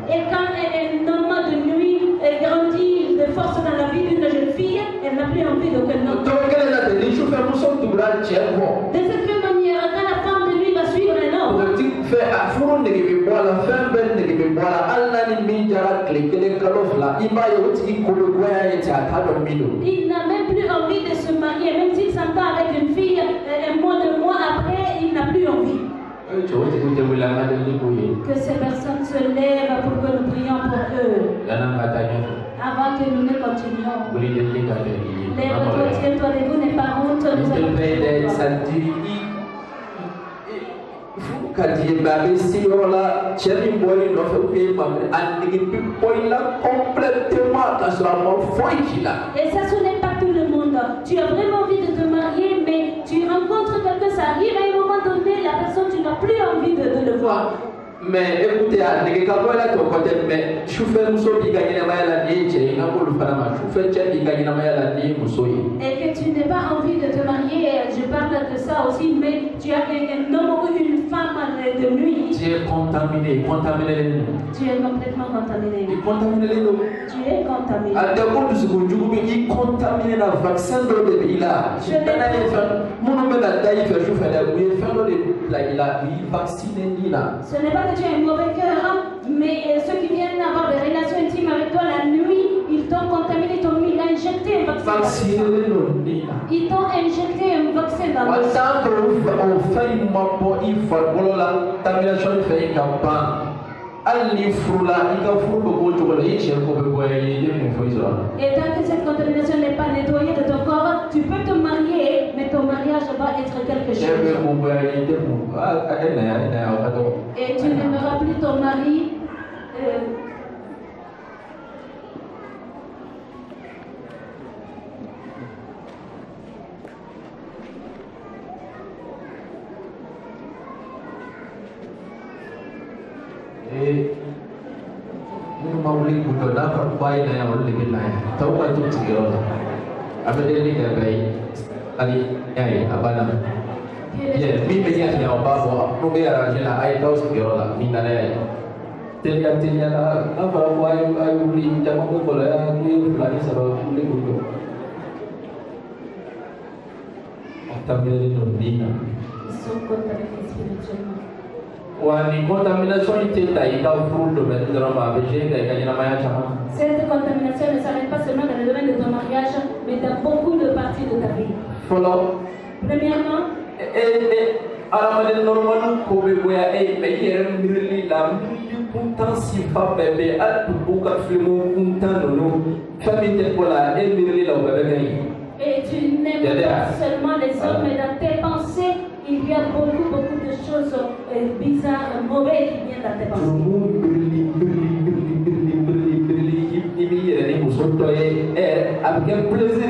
Et quand un homme de nuit grandit de force dans la vie d'une jeune fille, elle n'a plus envie d'aucun autre. De cette même manière, quand la femme de nuit va suivre un homme, il n'a même plus envie de se marier, même s'il s'entend avec une fille un mois, 2 mois après, il n'a plus envie. Que ces personnes se lèvent pour que nous prions pour eux. Avant que nous ne continuions. Lève-toi, tiens-toi debout, n'aie pas honte. Nous allons prier. Et ça, ce n'est pas tout le monde. Tu as vraiment envie de te marier, mais tu rencontres quelqu'un, ça arrive à un moment donné, la personne, tu n'as plus envie de le voir.
Mais écoutez, mais et que
tu n'as pas envie de te marier, je parle de ça aussi, mais tu as un homme ou une femme de nuit.
Tu es contaminé.
Tu es complètement contaminé. Tu es contaminé. Ce n'est pas que tu as un mauvais cœur, mais ceux qui viennent avoir des relations intimes avec toi la nuit, ils t'ont contaminé, ils t'ont injecté un vaccin. Ils t'ont injecté un vaccin dans le sang. Et tant que cette contamination n'est pas nettoyée de ton corps, tu peux te marier, mais ton mariage va être quelque chose. Et tu n'aimeras plus ton mari. Cette contamination ne s'arrête pas seulement dans le domaine de ton mariage, mais dans beaucoup de parties de ta vie. Premièrement,
Aramane normalu kobe boya mais yere mirli la puntan sifa bébé al buka filmu puntan nono famille de pola mirli la bébé gani.
Et tu n'aimes pas seulement les hommes, mais dans tes pensées, il y a beaucoup de choses bizarres, mauvaises qui viennent dans tes pensées.
Avec plaisir,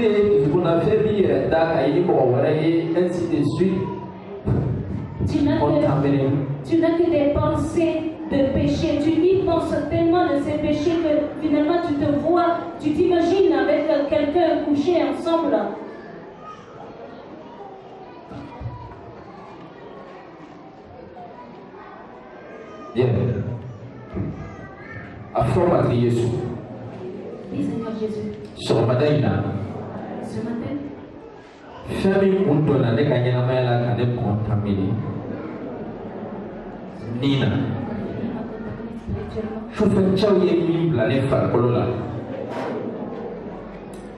on a fait bien, ainsi de suite.
Tu n'as que des pensées de péché. Tu y penses tellement de ces péchés que finalement tu te vois, tu t'imagines avec quelqu'un couché ensemble.
Bien. À forme de Jésus.
Oui, Seigneur Jésus.
Ce matin. Famille pour donner des gagnants à la canne contaminée. Nina. Je fais ciao yemi plané farcolola.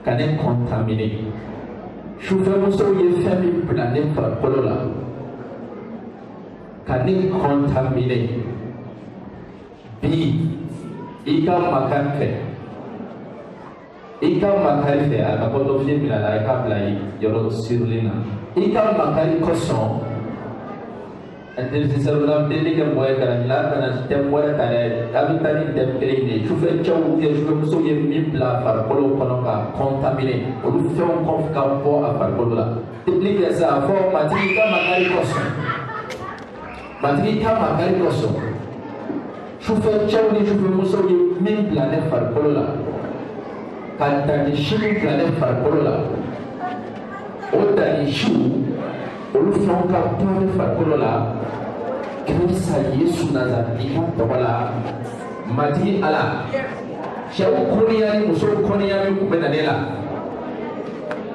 Canne contaminée. Je fais mon sourire famille plané farcolola. Canne contaminée. Bi. Ika makanfe. Ika makari fe aka poto fie bila la ika blai yoro sirlina. Ika makari koson. Ante se salula dele ke moya kana la kana tem moya kana abitani tem kelene. Chufe chawu ye chufe muso ye mibla far kolo kono ka contaminé. Olu fe on konf ka po a far kolo la. Implique ça fo matri ika makari koson. Matri ika makari koson. Chufe chawu ni chufe muso ye mibla ne far kolo la. Kantani shiri plane farkolola. Otani shu olu fonka plane farkolola. Krisa Yesu nazarika tokola. Mati ala. Shawu koniyani muso koniyani kubenanela.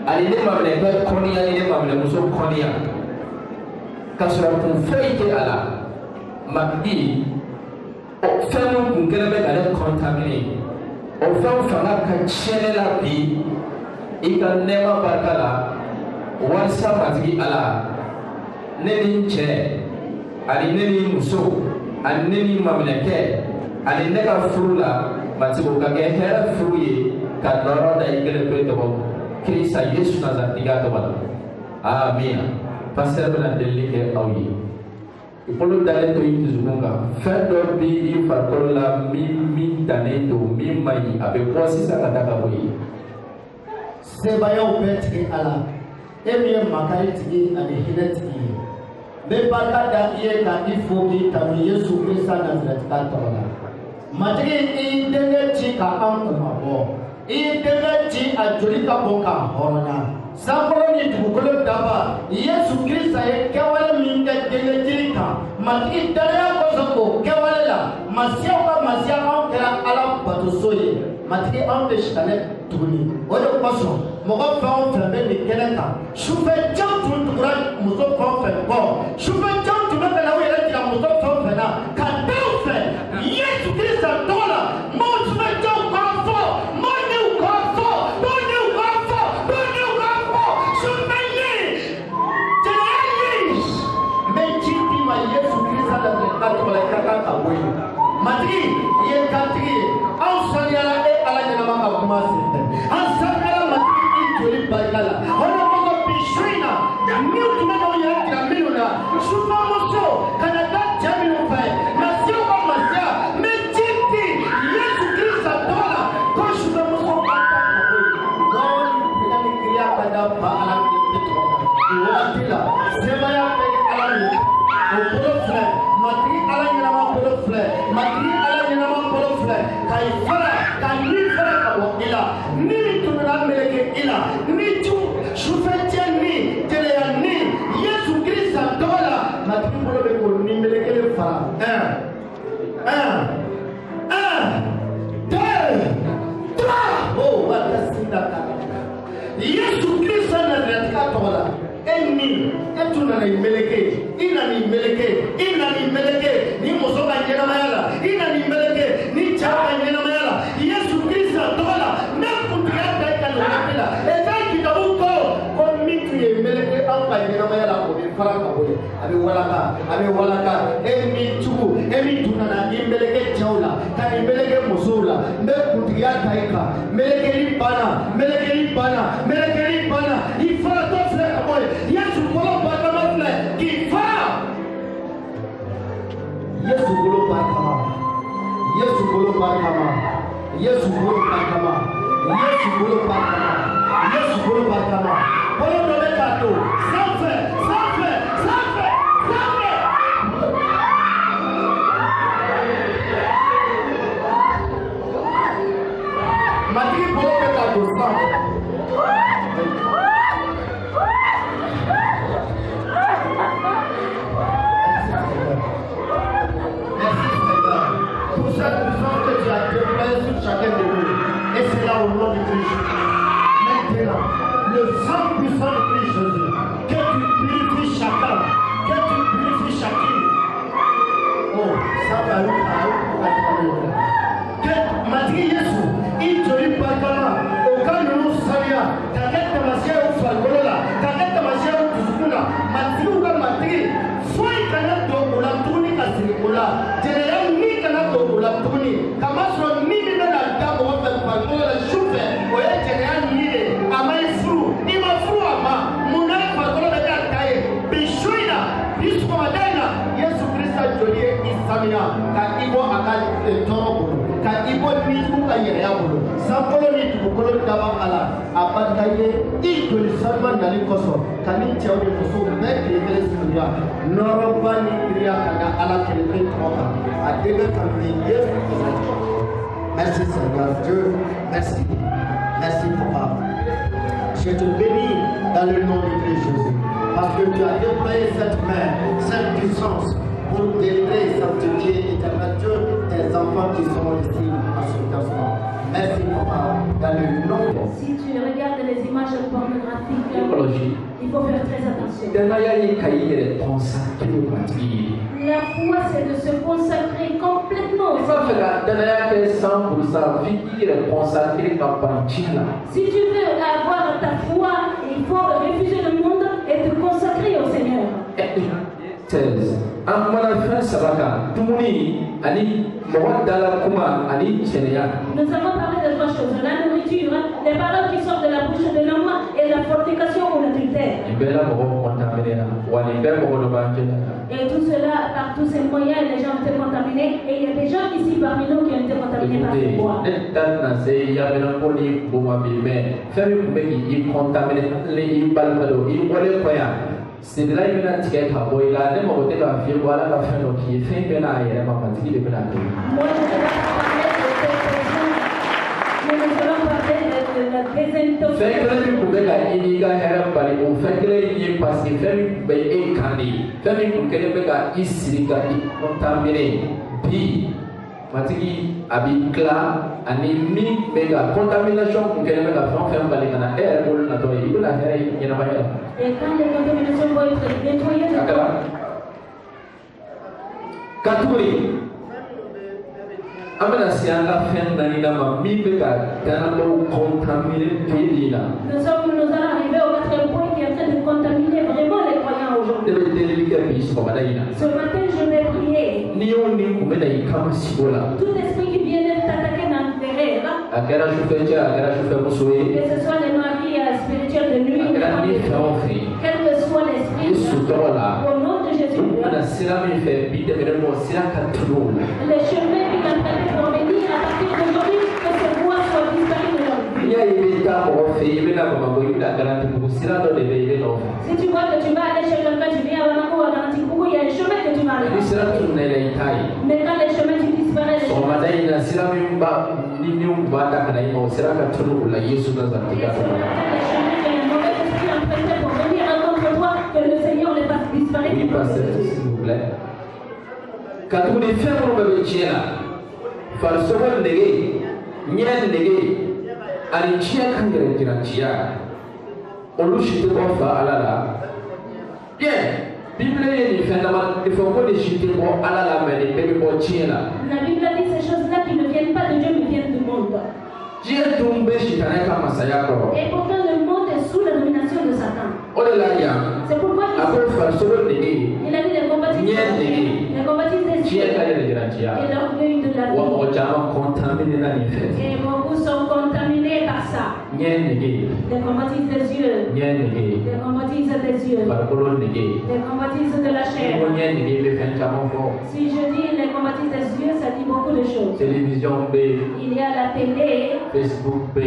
Aline mamle be koniyani ne mamle muso koniya. Kasura kun feite ala. Mati o fenu kun kelebe kale contaminé. O fɛn fanga ka tiɲɛni la bi i ka nɛɛma barika la walasa matigi ala ne ni n cɛ ani ne ni muso ani ne ni maminɛkɛ ani ne ka furu la matigi o ka kɛ hɛrɛ furu ye ka nɔrɔ da i kelen pe tɔgɔ Kirisa Yesu Nazaretiga tɔgɔ la amina. Pasteur bɛna delili kɛ aw ye. I bolo dalen to i dusukun kan fɛn dɔ bi i farikolo la min dannen don min man ɲi a bɛ bɔ sisan ka taa ka bɔ yen.
Sebayaw bɛɛ tigɛ a la e min ye makari tigi ani hinɛ tigi ye n bɛ barika da i ye ka i fo k'i tanu Yesu Kirisa Nazaretiga tɔgɔ la. Matigi i y'i denkɛ ci ka an kumabɔ i y'i denkɛ ci a joli ka bɔ k'a hɔrɔnya. Sankolo ni dugukolo daba Yesu Kirisa ye kɛwale min kɛ denkɛ jiri kan matigi danaya kosɔn o kɛwale la masiyaw ka masiya anw kɛra Ala batoso ye matigi anw tɛ sitanɛ tuguni o de kosɔn mɔgɔ fɛn o fɛn bɛ nin kɛnɛ kan sufɛjan tun tugura muso fɛn o fɛn kɔ sufɛjan tun bɛ ka na u yɛrɛ jira muso fɛn o fɛn na ka da u fɛ Yesu Kirisa tɔgɔ la maaw sufɛjanw k'a fɔ maaw niw k'a fɔ maaw niw k'a fɔ maaw niw k'a fɔ sufɛye jɛnɛyali n bɛ ci di ma Yesu Kirisa Nazaretiga tɔgɔ la i ka kan ka bɔ yen matigi i ye kantigi ye anw saniyara e Ala ɲɛnama ka kuma senfɛ an saniyara matigi i joli barika la o de kosɔn bi su in na minnu tun bɛ n'aw yɛrɛ jira minnu na sufɛmuso ka na da cɛ minnu fɛ masiyaw ka masiya n bɛ ci di Yesu Kirisa tɔgɔ la ko sufɛmuso ka da ka bɔ yen dɔɔni bonya ni giriya ka da ba Ala ni tɔgɔ kan nin wagati la sebaya bɛ Ala min o bolo filɛ matigi Ala ɲɛnama bolo filɛ matigi Ala ɲɛnama bolo filɛ ka i fara ka ni fara ka bɔ i la ni min tununa meleke i la ni ju sufɛcɛ ni jɛnɛya ni Yesu Kirisa tɔgɔ la matigi bolo bɛ k'o ni melekelen fara o wata sinda ka Yesu Kirisa Nazaretiga tɔgɔ la e tun nana i meleke i nana i meleke i nana i meleke ni muso ka ɲɛnamaya la i nana i meleke ni cɛ ka ɲɛnamaya la Yesu Kirisa tɔgɔ la ne kuntigiya da i ka wagati la e ka kitabu ko min tun ye meleke anw ka ɲɛnamaya la o bɛ fara ka bɔ yen a emi chuku emi tunana imbeleke chaula ta imbeleke musula mbe kutiya taika meleke bana ifara to fle amoy yesu kolo bakama fle ifara yesu kolo bakama Polo dole kato safe Matri polo kato safe Pour cette puissance que tu as déployée sur chacun de nous, et c'est là au nom de Christ. Maintenant, le sang puissant de Christ Jésus, que tu purifies chacun, que tu purifies chacune. Oh, ça va nous que Matri Yesu, il te dit pas comment, au cas de nous salia, t'inquiète de ma chère ou falcolola, t'inquiète de ma chère ou tuzukuna, Matri ou comme Matri, foi canado ou la tourni à Sirikola, général ni canado ou la tourni, Kamaso ni de la table ou la falcolola, choufe, ou est général ni de, amay frou, ima frou ama, mouna falcolola de la taille, bichouina, biscomadena, Yesu Christa Jolie, Isamia, Kaibo Akali, Tomo. Ka ibo ni tuka yere abolo sampolo ni tukolo daba ala abataye idoli salman dali koso kani chawde koso meke vele sunya norobani kriya kana ala kelete toka adebe kamni yesu. Merci Seigneur Dieu, merci papa, je te bénis dans le nom de Christ Jésus parce que tu as déployé cette main, cette puissance pour délivrer et sanctifier éternel Dieu tes enfants qui sont ici en ce instant. Merci papa, dans le nom.
Si tu regardes les images pornographiques, il faut faire très attention. La foi, c'est de se consacrer complètement. Si tu veux avoir ta foi, il faut refuser le monde et te consacrer au Seigneur.
16. Amana fin sabaka tumuni ali mawdala kuma ali chenya.
Nous avons parlé de trois choses, la nourriture, les paroles qui sortent de la bouche de l'homme et la fornication ou l'adultère. Et tout cela, par tous ces moyens, les gens ont été contaminés et il y a des gens ici parmi nous qui ont été contaminés par ce bois.
C'est là qu'il y a un petit peu de travail. Il y a des moments où il y a un petit peu de travail. Il y a des moments où il y a un petit peu de travail.
Nous allons parler de la désintoxication.
Fait que les gens qui ont fait que les gens passent, fait que les gens fait que les gens contaminés. Puis, matiki abikla animi mega contamination pour que les gens fassent balik na air pour la toile il la air il y a pas
et quand les contaminations vont être nettoyées
katuri amena si anda fin nani na mami mega tanalo contaminé pilina
nous allons arriver au quatrième point qui est en train de contaminer vraiment les croyants aujourd'hui. Ce matin je vais prier. Tout esprit qui vient t'attaquer dans tes rêves, que ce soit les maris spirituels de nuit, quel que soit l'esprit, au nom de Jésus, les chemins qui t'attaquent pour venir à partir d'aujourd'hui, que ce bois soit disparu de leur vie. Si tu vois que tu vas aller chez quelqu'un, tu viens à Bamako, à Garantipougou, il y a un chemin que tu vas aller. Mais quand les chemins tu disparais, les chemins. Pour venir rencontrer toi, que le Seigneur les fasse disparaître.
Oui, pasteur, s'il vous plaît. Quand vous les faites, vous me dites là, falsement négué, nien négué, alichia quand il est tirachia, on le chute pour faire à la. Bien, Bible il fait il faut que les chute pour à la mais les bébés pour tirer là.
La Bible dit ces choses-là qui ne viennent pas de Dieu, mais viennent du monde.
Dieu tombe chez Tanaka Masaya.
Et pourtant le monde est sous la domination de Satan.
Oh là là,
C'est pourquoi il a dit les convoitises des yeux, et l'orgueil de la vie. Et beaucoup sont contaminés par ça. Les convoitises des yeux, les convoitises des yeux, les convoitises de la chair. Si je dis les convoitises des yeux, ça dit beaucoup de choses.
Télévision B,
Il y a la télé,
Facebook B,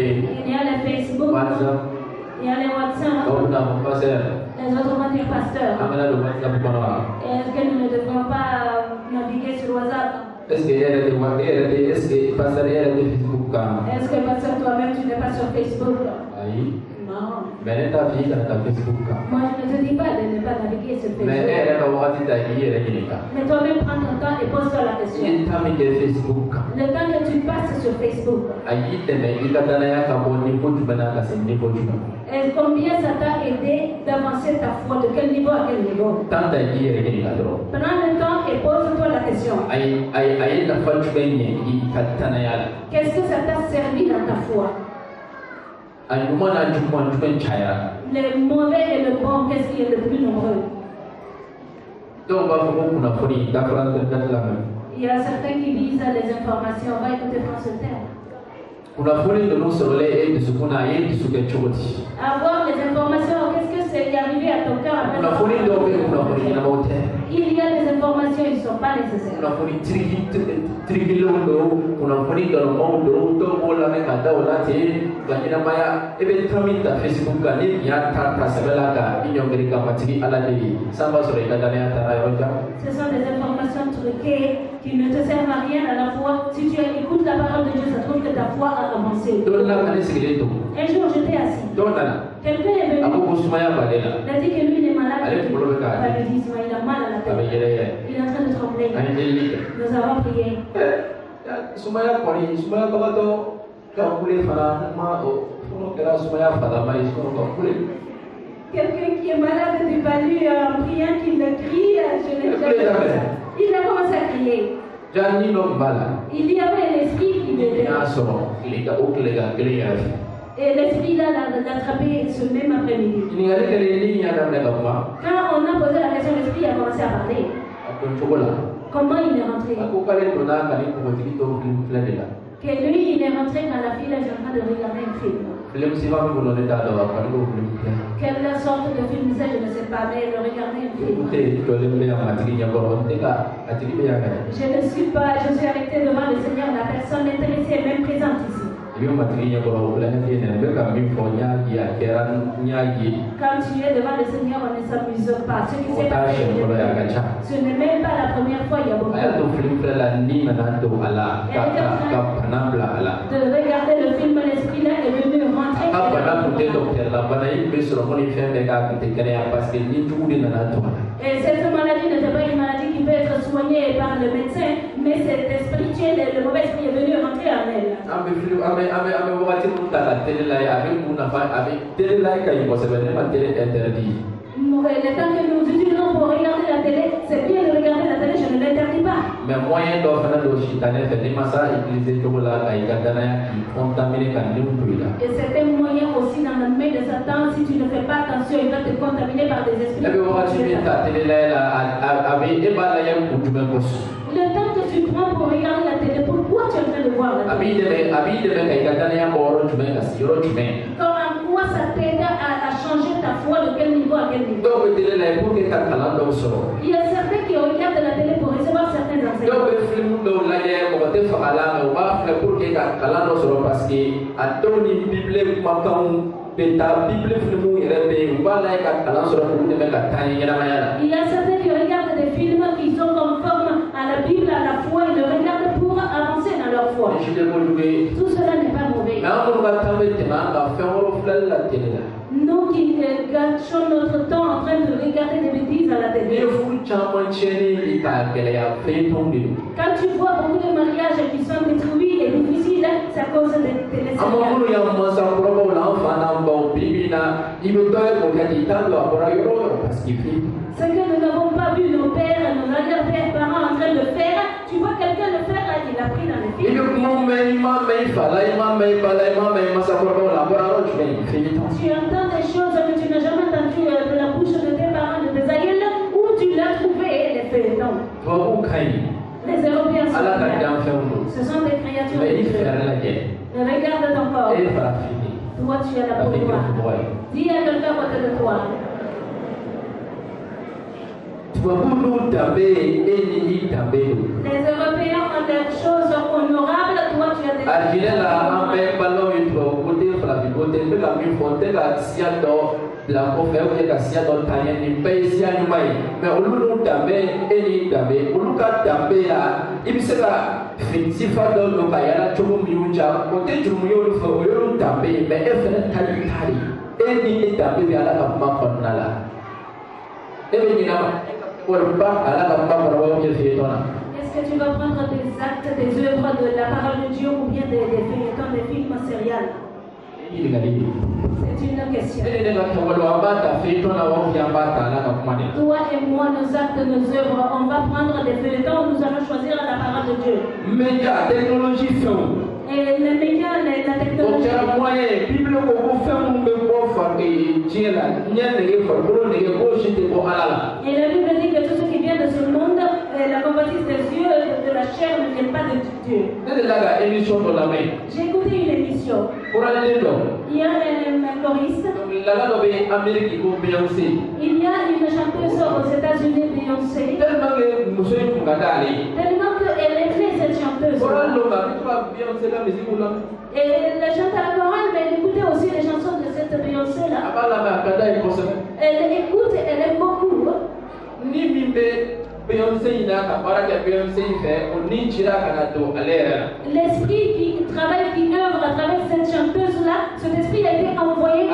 il y a le Facebook,
WhatsApp.
il y a les WhatsApp, les autres vont dire pasteur. Est-ce que nous ne devons pas naviguer sur WhatsApp?
Est-ce que
pasteur toi-même tu n'es pas sur Facebook? Non.
Mais
Moi je ne te dis pas de ne pas naviguer sur Facebook. Mais toi-même prends ton temps et pose-toi la question. Le temps que tu passes sur Facebook, et combien ça t'a aidé d'avancer ta foi? De quel niveau à quel niveau? Prends le temps et pose-toi la question. Qu'est-ce que ça t'a servi dans ta foi? Le mauvais et le bon, qu'est-ce qui est le plus nombreux? Il y a certains qui visent les informations. On va écouter France Inter. Avoir les informations, qu'est-ce que c'est arrivé à ton cœur après? Il y a des informations, ils ne sont pas nécessaires. Ce sont des informations truquées qui ne te servent à rien à la fois. Si tu écoutes la parole de Dieu, ça trouve que ta foi a avancé. Un jour, j'étais assis. Quelqu'un est venu. Il a dit que lui, il est malade. Il a mal à la tête. Il est en train de trembler. Nous avons prié. Quelqu'un qui est malade du palu en priant qu'il ne crie, je n'ai jamais vu ça. Il a commencé à crier. Il y avait l'esprit qui l'était. Et l'esprit là l'a attrapé ce même après-midi. Quand on a posé la question, l'esprit a commencé à parler. Comment il est rentré? Que lui, il est rentré quand la fille est en train de regarder un film. Quelle sorte de film c'est, je ne sais pas, mais elle regardait un film. Je ne suis pas, je suis arrêté devant le Seigneur, la personne intéressée est même présente ici. Quand tu es devant le Seigneur, on ne s'amuse pas. Ce qui s'est passé, ce n'est même pas la première fois, il y a beaucoup de regarder le film, l'esprit là est venu rentrer. Et cette maladie n'était pas une maladie qui peut être soignée par le médecin, mais c'est spirituel et le mauvais esprit est venu rentrer en elle. Le temps que nous utilisons pour regarder la télé, c'est bien de regarder la télé, je ne l'interdis pas. Mais moyen et c'est un moyen aussi dans la main de Satan, si tu ne fais pas attention, il va te contaminer par des esprits. Le temps que tu prends pour regarder la télé, pourquoi tu es en train de voir la télé? En quoi ça t'aide à changer ta foi de quel niveau à quel niveau? Il y a certains qui regardent la télé pour recevoir certains enseignements. Il y a certains qui regardent des films qui sont conformes à la Bible, à la foi, et le regardent pour avancer dans leur foi. Tout cela n'est pas mauvais. Nous qui gâchons notre temps en train de regarder des bêtises à la télé. Quand tu vois beaucoup de mariages qui sont détruits et difficiles, c'est à cause des ce que nous n'avons pas vu nos pères, nos arrière-pères, parents en train de faire, tu vois quelqu'un le faire, il a pris dans les films. Tu entends des choses que tu n'as jamais entendues de la bouche de tes parents. corps.
Et ça fini.
Toi, tu as la peau noire. Dis à quelqu'un à côté de toi.
Les
Européens ont des choses honorables, toi tu as des Est-ce que tu vas prendre des actes, des œuvres de la parole de Dieu ou bien des feuilletons, des films sériels? C'est une question. Toi et moi, nos actes, nos œuvres, on va prendre des feuilletons, nous allons choisir la parole de Dieu. Et les médias, la technologie. Et la Bible dit que tout ce qui vient de ce monde, la convoitise des yeux, de la chair ne vient pas de Dieu. J'ai écouté une émission. Il y a un choriste. Il y a une chanteuse aux États-Unis, Beyoncé. Tellement qu'elle aimait cette chanteuse. Et elle chante à la chorale, mais elle écoutait aussi les chansons de cette Beyoncé-là. Elle écoute, elle aime beaucoup. L'esprit qui travaille, qui œuvre à travers cette chanteuse-là, cet esprit a été envoyé. Et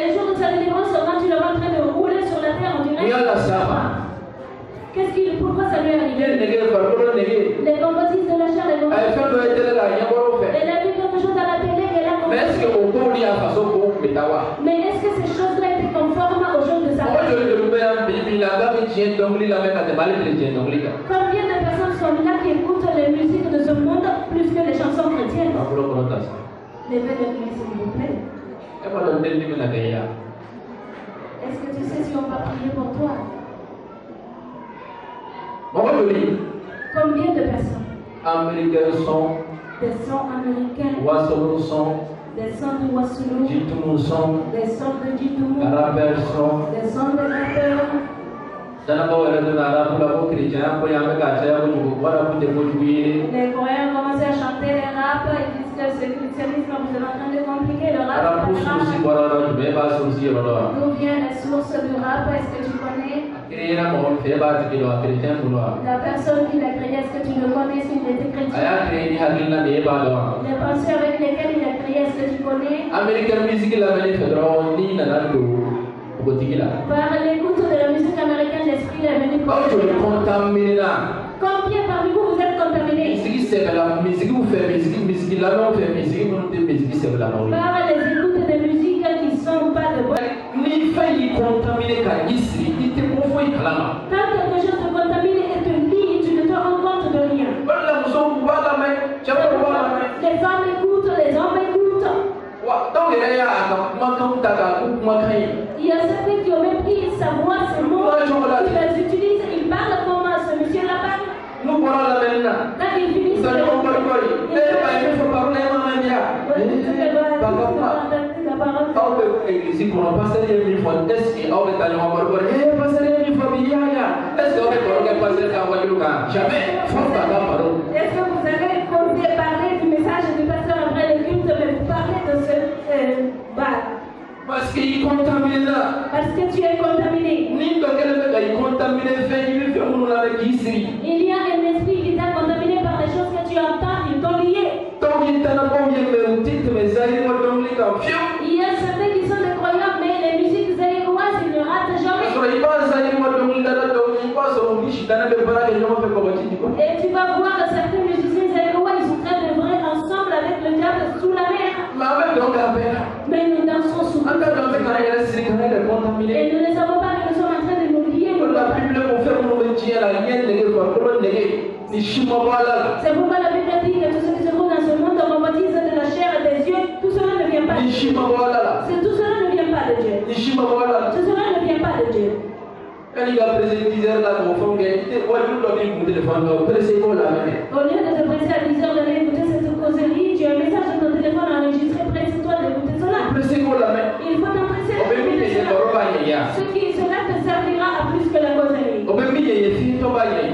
le jour de sa délivrance, quand il est en train de rouler sur la terre, on dirait. Pourquoi ça lui est arrivé? Les convoitises de la chair, les convoitises. Elle a vu quelque chose à la télé, elle a compris. Mais est-ce que ces choses-là étaient conformes aux jours de sa vie? Combien de personnes sont là qui écoutent les musiques de ce monde plus que les chansons chrétiennes? Levez les mains, s'il vous plaît. Est-ce que tu sais si on va prier pour toi? Combien de personnes?
Américains sont.
Des sons américains.
Wassoulou sont.
Des sons de Wassoulou.
Djitoumou sont.
Des sons de Djitoumou.
Rappeurs sont.
Des sons de rappeurs. Les Coréens ont commencé à chanter les rap, ils disent que ce christianisme vous est en train de compliquer le rap. D'où viennent les sources du rap? Est-ce que tu connais? La personne qui l'a créé, est-ce que tu le connais s'il était chrétien? Les pensées avec lesquelles il a créé, est-ce que tu connais? Par l'écoute de la musique américaine, l'esprit est venu. Combien parmi vous êtes contaminés? Par les écoutes de musique qui ne sont pas de bonne. Quand quelque chose te contamine et te lie, tu ne te rends compte de rien. Les femmes écoutent, les hommes écoutent. Il y a certains qui ont même pris sa voix, ses mots, ils les utilisent, ils parlent comme ce monsieur-là parle. Quand ils finissent, est-ce que vous avez osé parler du message du pasteur après le culte, mais vous parlez de ce
parce qu'il est contaminé là.
Parce que tu es contaminé. Il y a un esprit qui t'a contaminé par les choses que tu entends, ils t'ont lié. Il y a certains qui sont des croyants, mais les musiques zaïroises, ils ne ratent jamais. Et tu vas voir certains musiciens zaïrois, ils sont très de vrai ensemble avec le diable sous la mer. Mais nous dansons sous la mer. Et nous ne savons pas que nous sommes en train de nous lier. C'est pourquoi la Bible dit que tout ce qui se trouve dans ce monde, on baptise de la chair et des yeux, tout cela ne vient pas de Dieu. Tout cela ne vient pas de Dieu. Tout cela ne vient pas de Dieu.
Quand il a présenté 10 heures là, au fond, au lieu de te presser à 10
heures d'aller écouter cette causerie, tu as un message de ton téléphone enregistré, presse-toi d'écouter cela. Il faut t'empresser d'écouter cela. Cela te servira à plus que la causerie.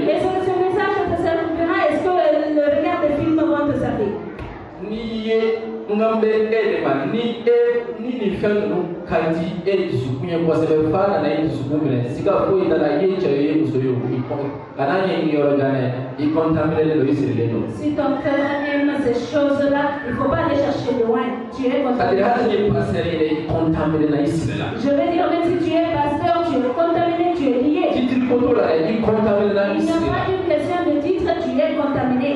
Et ce message te servira, est-ce que le regard des films vont te servir? Si ton cœur aime ces choses-là, il ne faut pas aller chercher loin. Tu es contaminé. Je vais dire, même si tu es pasteur, tu es contaminé, tu es lié. Il n'y a pas une question de titre, tu es contaminé.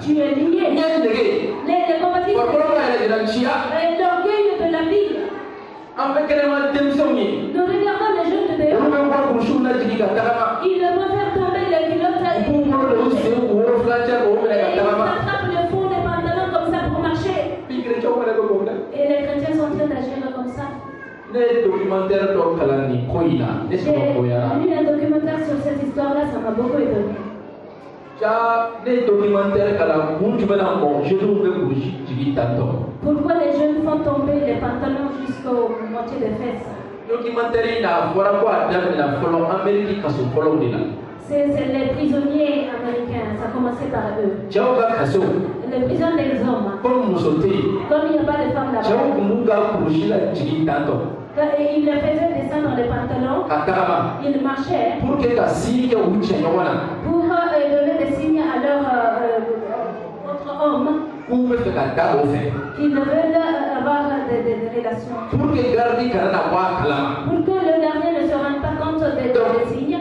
Tu es lié. Les compagnies, l'orgueil de la vie. Nous regardons les jeunes de dehors. Ils vont faire tomber les culottes. Ils attrapent le fond des pantalons comme ça pour marcher. Et les chrétiens sont en train d'agir comme ça. J'ai lu un documentaire sur cette histoire-là, ça m'a beaucoup étonné. Pourquoi les jeunes font tomber les pantalons jusqu'aux moitiés des fesses? C'est les prisonniers américains, ça a commencé par eux. Les prisons des hommes. Comme il n'y a pas de femmes là-bas. Il les faisait descendre les pantalons. Ils marchaient pour donner des signes à leur autre homme qui ne veulent avoir des relations. Pour que le gardien ne se rende pas compte des signes.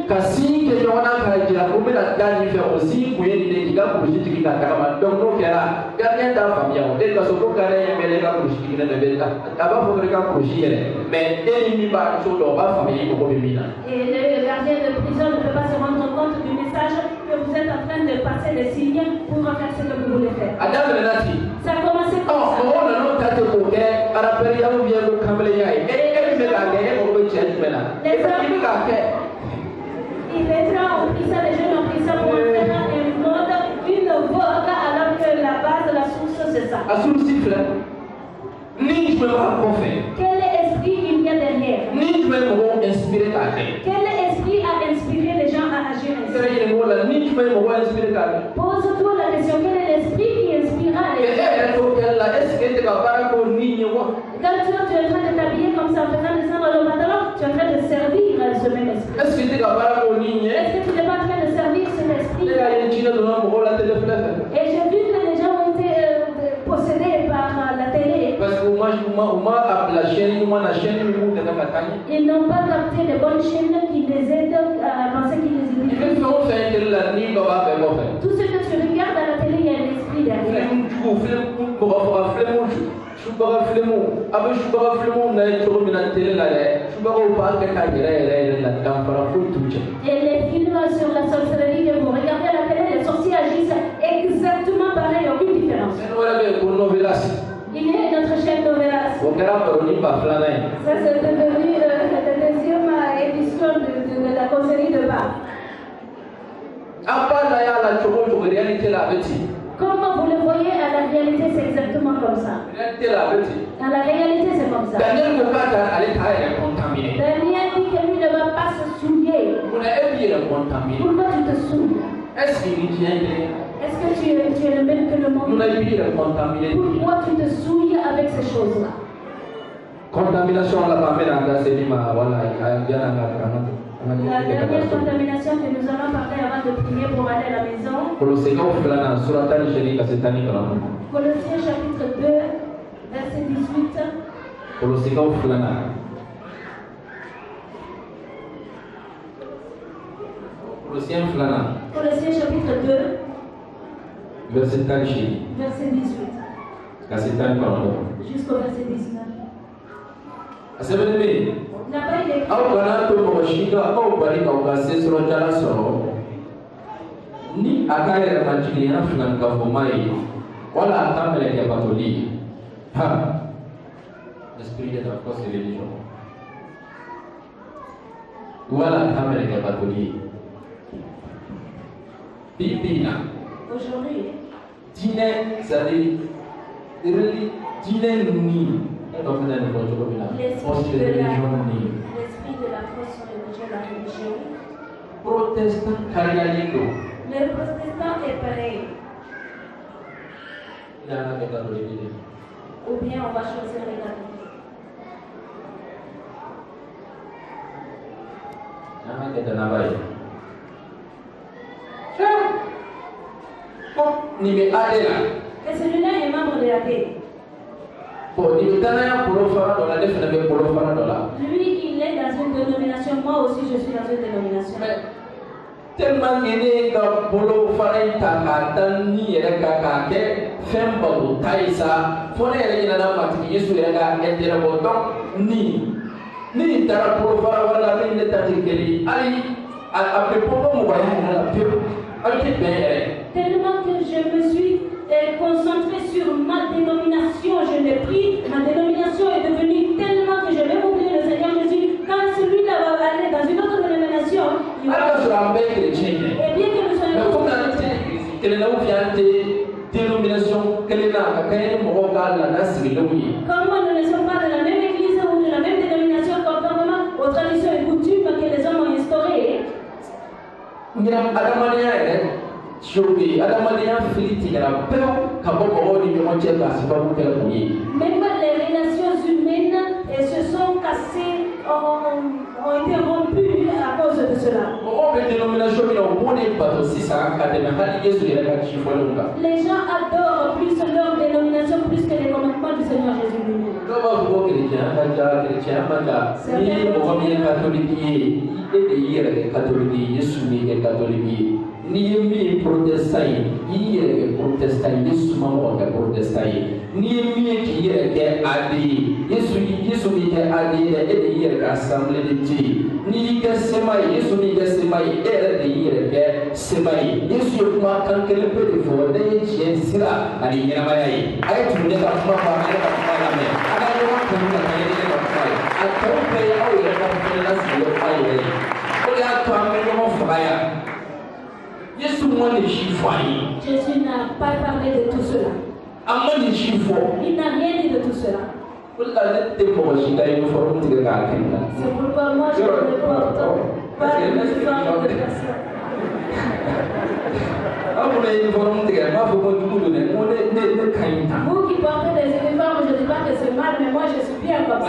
Et le gardien de prison ne peut pas se rendre compte du message que vous êtes en train de passer des signes pour faire ce que vous voulez faire. Ça a commencé comme ça. Les gens ont pris ça, les jeunes ont pris ça pour faire une vogue alors que la base de la source c'est ça. Quel esprit il y a derrière? Quel esprit a inspiré les gens à agir ainsi? Pose-toi la question, quel est l'esprit qui inspira les gens? Quand tu es en train de t'habiller comme ça, en train de descendre le pantalon, tu es en train de servir ce même esprit. Est-ce que tu n'es pas en train de servir cet esprit? Et j'ai vu que les gens ont été possédés par la télé. Ils n'ont pas capté les bonnes chaînes qui les aident à penser qu'ils les utilisent. Tout ce que tu regardes à la télé, il y a un esprit derrière. Et les films sur la sorcellerie que vous regardez à la télé, les sorciers agissent exactement pareil, aucune différence. Il y a notre chaîne Novelas. Ça c'est devenu la deuxième édition de la causerie de Bar. Comme vous le voyez, à la réalité, c'est exactement comme ça. À la réalité, c'est comme ça. Daniel dit que lui ne va pas se souiller. Pourquoi tu te souilles? Est-ce que tu es le même que le monde? Pourquoi tu te souilles avec ces choses-là?
Contamination la
La dernière contamination que nous allons parler avant de prier pour aller à la maison. Colossiens chapitre 2, verset 18. Colossiens chapitre 2, verset 18. Jusqu'au verset 19. Là-bas, il est
ni akayere majini yana fulan ka fomai wala atamele ya batoli ha l'esprit de of course religion wala atamele ya batoli pipina
aujourd'hui
diinɛ c'est-à-dire diinɛ ni donc on a une voiture comme là
L'esprit de la fausse religion, la religion.
protestant carrière do
Le protestant est pareil.
il y a un catholique
Ou bien on va choisir les catholiques.
nama kita nabai ni be adela
Et celui-là est membre de la paix.
bon ni be tanaya profara do la defena be profara do la
Lui, il est dans une dénomination. Moi aussi, je suis dans une dénomination.
mais tellement ne ga bolo fara ta ka dan ni yere ka ke fem babu taisa fone yere ina na mati yesu yere ga endere bo donc ni tara profara wala min ne tatikeli ali a pe popo mo bayan na pe ali be
Tellement que je me suis concentré sur ma dénomination, je l'ai pris, ma dénomination est devenue tellement que je vais oublier le Seigneur Jésus. Quand celui-là va aller dans une autre dénomination, il va... Et bien que nous soyons comment nous ne sommes pas de la même église ou de la même dénomination conformément aux traditions et coutumes que les hommes ont instaurées. Même les relations humaines se sont cassées, ont été rompues à cause de cela. Les gens adorent plus leur dénomination plus que les commandements du Seigneur Jésus lui-même.
Ni mi protestai iere protestai Yesu mama wa protestai ni mi ki iere ke adi Yesu mi ke adi de iere ka assemblée de ti ni ke semai Yesu ni ke semai de iere ke semai Yesu ma kan kele pe de fo de je sira ani nyama mai ai tu ne ka kuma ba ne ka kuma la me ana yo ka kuma ka ne ka kuma a to pe ya o ye ka kuma la si yo ai ai o ya to ame yo mo fa ya Jésus n'a
pas parlé de tout cela. Il n'a rien dit de tout cela. C'est pourquoi moi je ne porte pas l'uniforme de personne. Vous qui portez des uniformes, je ne dis pas que c'est mal, mais moi je suis bien comme ça.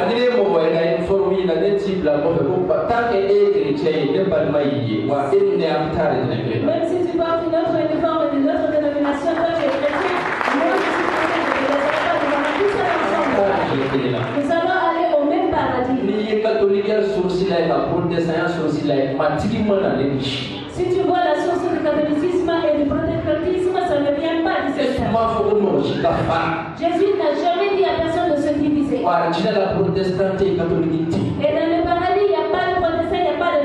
Même si tu portes une autre uniforme d'une autre dénomination, toi tu es chrétien, moi je suis chrétien, je ne les pas devant tous ensemble. Nous allons aller au même paradis. Si tu vois la source du catholicisme et du protestantisme, ça ne vient pas du Seigneur. Jésus n'a jamais dit à personne de se diviser. Et dans le paradis, il n'y a pas de protestant, il n'y a pas de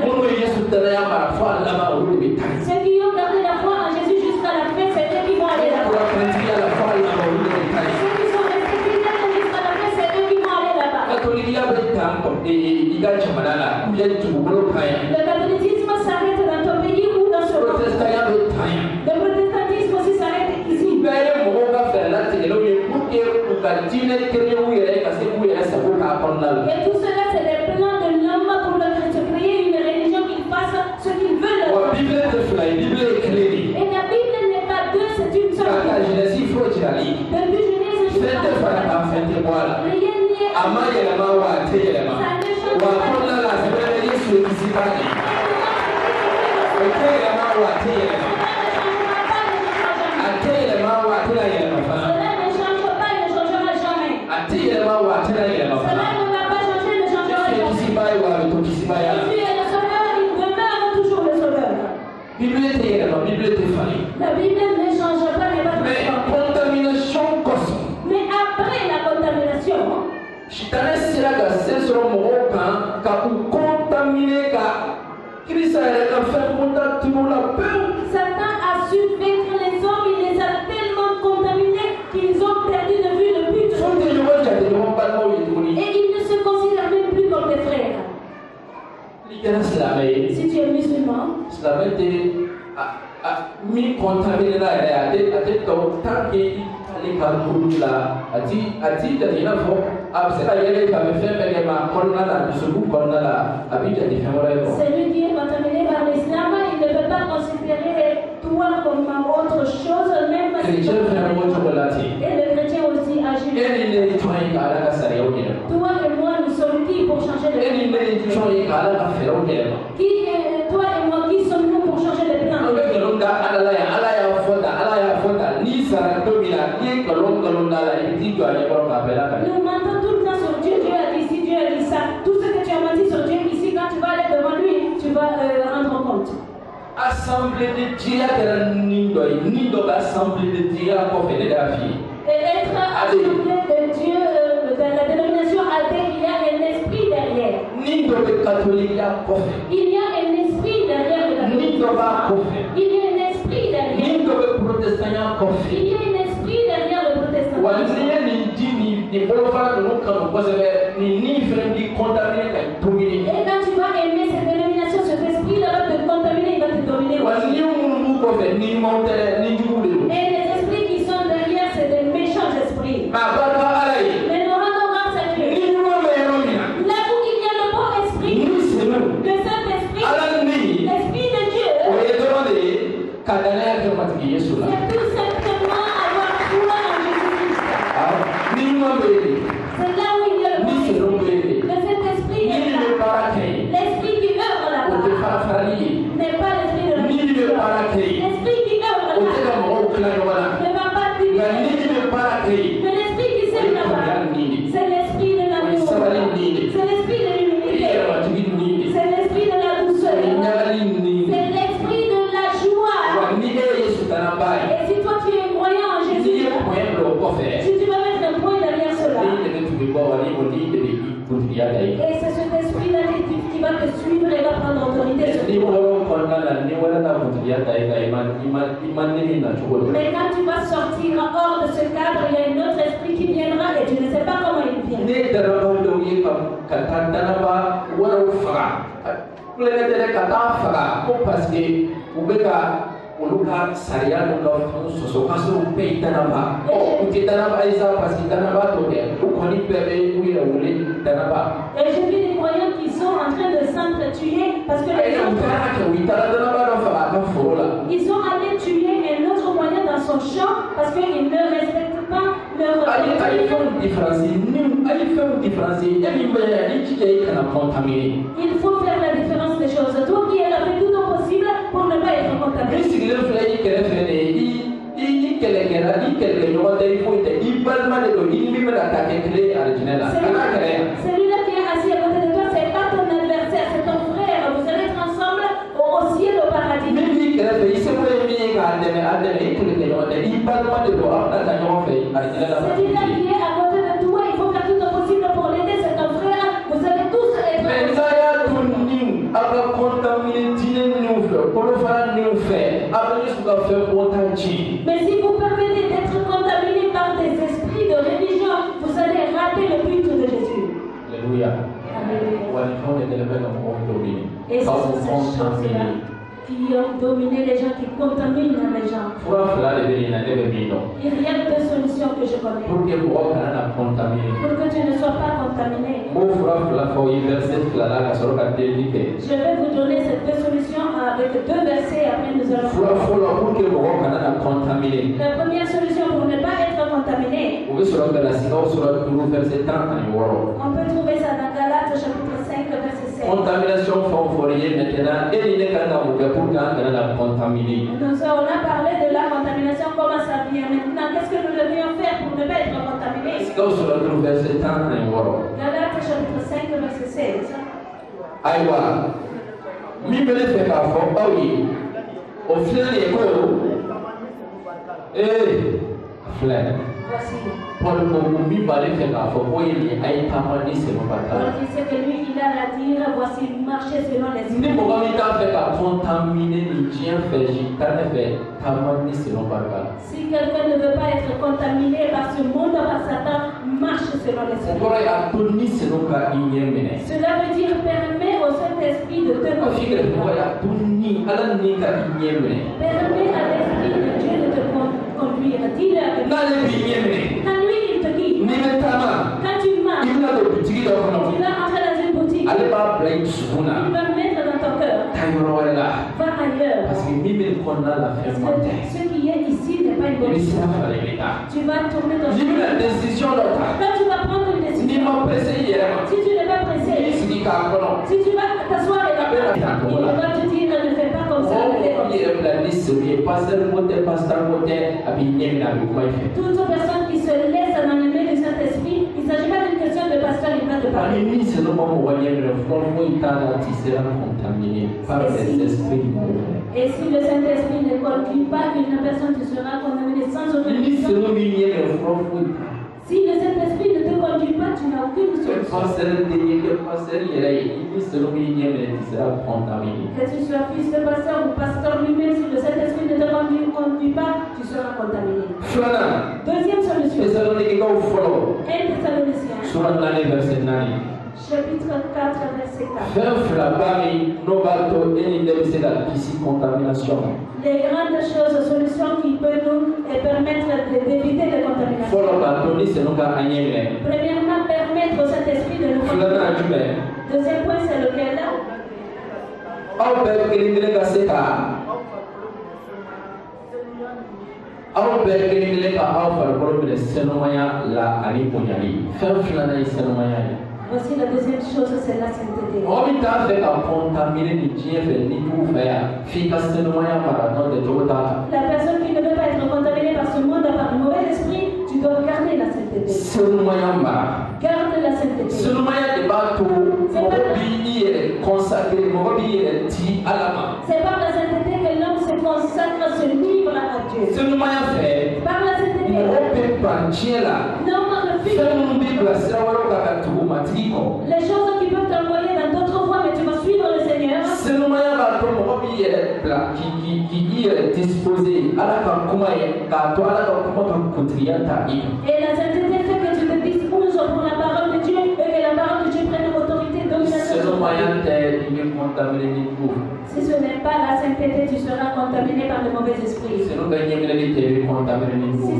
ceux qui ont gardé la foi en Jésus jusqu'à la fin, c'est eux qui vont aller là-bas. Ceux qui sont restés fidèles jusqu'à la fin, c'est eux qui vont aller là-bas. Le catholicisme s'arrête dans ton pays ou dans ce monde. Le protestantisme aussi s'arrête ici. Et tout cela, c'est des plans de l'homme pour se créer une religion qui fasse ce qu'il veut. Et la Bible n'est pas deux, c'est une seule. Depuis Genèse jusqu'à rien n'est la Bible ne change pas, mais
contamination cosmique.
Mais après la contamination, Satan a su vaincre les hommes, il les a tellement contaminés qu'ils ont perdu de vue le but. Et ils ne se considèrent même plus comme des frères. Si tu es musulman,
mi contamine
qui est contaminé par l'islam, il ne peut pas considérer toi comme autre chose, même si et le chrétien aussi agit. Toi et moi, nous sommes qui pour changer de plan? Toi et moi, qui sommes-nous pour changer de plan? Nous mentons tout le temps sur Dieu. Dieu a dit ci, Dieu a dit ça. Tout ce que tu as menti sur Dieu ici, quand tu vas aller devant lui, tu vas rendre compte.
Assemblée de Dieu, assemblée de Dieu,
Et être assemblée de Dieu, dans la dénomination athée, il y a un esprit derrière. Il y a un esprit derrière la dénomination. Il y a un esprit derrière. Il y a un esprit derrière le protestantisme. Et quand tu vas aimer cette dénomination, cet esprit-là va te contaminer, il va te dominer aussi. Et les esprits qui sont derrière, c'est des méchants esprits. Mais nous rendons grâce à Dieu. Là où il y a le bon esprit, le Saint-Esprit, l'Esprit de Dieu, c'est tout simplement avoir foi en Jésus-Christ. C'est là où il y a le bon esprit. Le Saint-Esprit est là. L'esprit qui œuvre là-bas n'est pas l'esprit de la Bible. L'esprit qui œuvre là-bas ne va pas diviser. Mais l'esprit qui sème là-bas, c'est l'esprit de l'amour. C'est l'esprit de l'humilité. C'est l'esprit de la douceur. C'est l'esprit de la joie. Et si toi tu es croyant en Jésus, si tu vas mettre un point derrière cela, et c'est cet esprit-là qui va te suivre et va prendre autorité sur toi. Mais quand tu vas sortir hors de ce cadre, il y a un autre esprit qui viendra et tu ne sais pas comment il vient. Et je vis des croyants qui sont en train de s'entretuer parce que ils sont allés tuer un autre croyant dans son champ parce qu'ils ne respectent pas leur Il faut faire la différence des choses. Toi qui as fait tout ton possible pour ne pas être contaminé. Celui-là qui est assis à côté de toi, c'est pas ton adversaire, c'est ton frère. Vous allez être ensemble au ciel, au paradis. Celui-là qui est à côté de toi, il faut faire tout ton possible pour l'aider, c'est ton frère. Vous allez tous être Mais si vous permettez d'être contaminé par des esprits de religion, vous allez rater le but de Jésus.
Alléluia.
Et ce sont ces choses-là qui ont dominé les gens, qui contaminent les gens. Il y a deux solutions que je connais. Pour que tu ne sois pas contaminé. Je vais vous donner ces deux solutions avec deux versets et après nous allons. La première solution pour ne pas être contaminé. On peut trouver ça dans Galates chapitre 5 verset 7.
Contamination maintenant.
On a parlé de la contamination, comment ça vient maintenant. Qu'est-ce que nous devrions faire pour ne pas être contaminés? Galates chapitre 5 verset 16.
Aïwa, mi bele fait la forme, bah oui, au fleur des cours, fleur.
Voici.
Paul Moumi balé fait la forme, oui, il a été amené selon
Paul disait que lui, il a à dire, voici marcher selon les idées.
Ni pourquoi il t'a fait la contaminer, ni tient fait, j'y t'en fait, t'amener selon Barca.
Si quelqu'un ne veut pas être contaminé par ce monde, par Satan, marche selon les idées.
Cela
veut dire permet au Saint-Esprit de te conduire. Permets à l'Esprit de Dieu de te conduire. Dis-le avec lui. Quand lui, il te guide. Quand tu marches, tu vas entrer dans une boutique. Il va mettre dans ton cœur. Va ailleurs. Parce que ce qui est ici n'est pas une bonne chose. Tu vas tourner ton chemin. Quand tu vas prendre une décision, si tu n'es pas pressé, si tu vas t'asseoir et il va te dire ne fais pas comme ça. Toute personne qui se laisse animer du Saint-Esprit, il ne s'agit pas d'une question de pasteur, il va te parler. Et si le Saint-Esprit ne conduit pas une personne, tu seras condamné sans aucune question. Si le Saint-Esprit ne te conduit pas, tu n'as aucune solution. Que tu sois fils de pasteur ou pasteur lui-même, si le Saint-Esprit ne te conduit pas, tu seras contaminé. Deuxième solution. 1 Thessaloniciens. Chapitre 4, verset 4. Les grandes choses, solutions qui peuvent nous permettre d'éviter les contaminations. Premièrement, permettre au Saint-Esprit de nous conduire. Deuxième point, c'est lequel là? Voici la deuxième chose, c'est la sainteté. La personne qui ne veut pas être contaminée par ce monde, par le mauvais esprit, tu dois garder la sainteté. Garde la sainteté. C'est par la sainteté que l'homme se consacre, se livre à Dieu. Par la sainteté, l'homme refuse les choses qui peuvent t'envoyer dans d'autres voies, mais tu vas suivre le Seigneur. Et la sainteté fait que tu te disposes pour la parole de Dieu et que la parole de Dieu prenne autorité dominatrice. Si ce n'est pas la sainteté, tu seras contaminé par le mauvais esprit. Si ce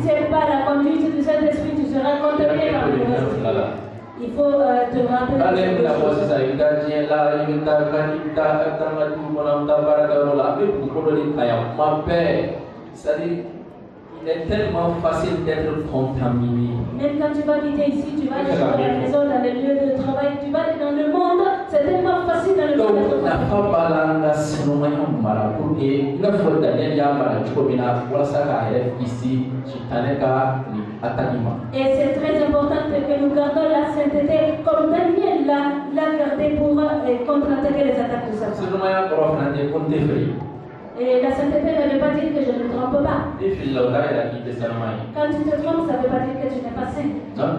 n'est pas la conduite du Saint-Esprit, tu seras contaminé par le mauvais esprit. Il faut te rappeler.
Il est tellement facile d'être contaminé.
Même quand tu vas quitter ici, tu vas aller dans la maison, dans les lieux de travail, tu vas aller dans le monde, c'est tellement facile dans le monde. Et c'est très important que nous gardons la sainteté comme Daniel l'a gardé pour contre-attaquer les attaques de Satan. Et la sainteté ne veut pas dire que je ne me trompe pas. Quand tu te trompes, ça ne veut pas dire que tu n'es pas saint.
Non.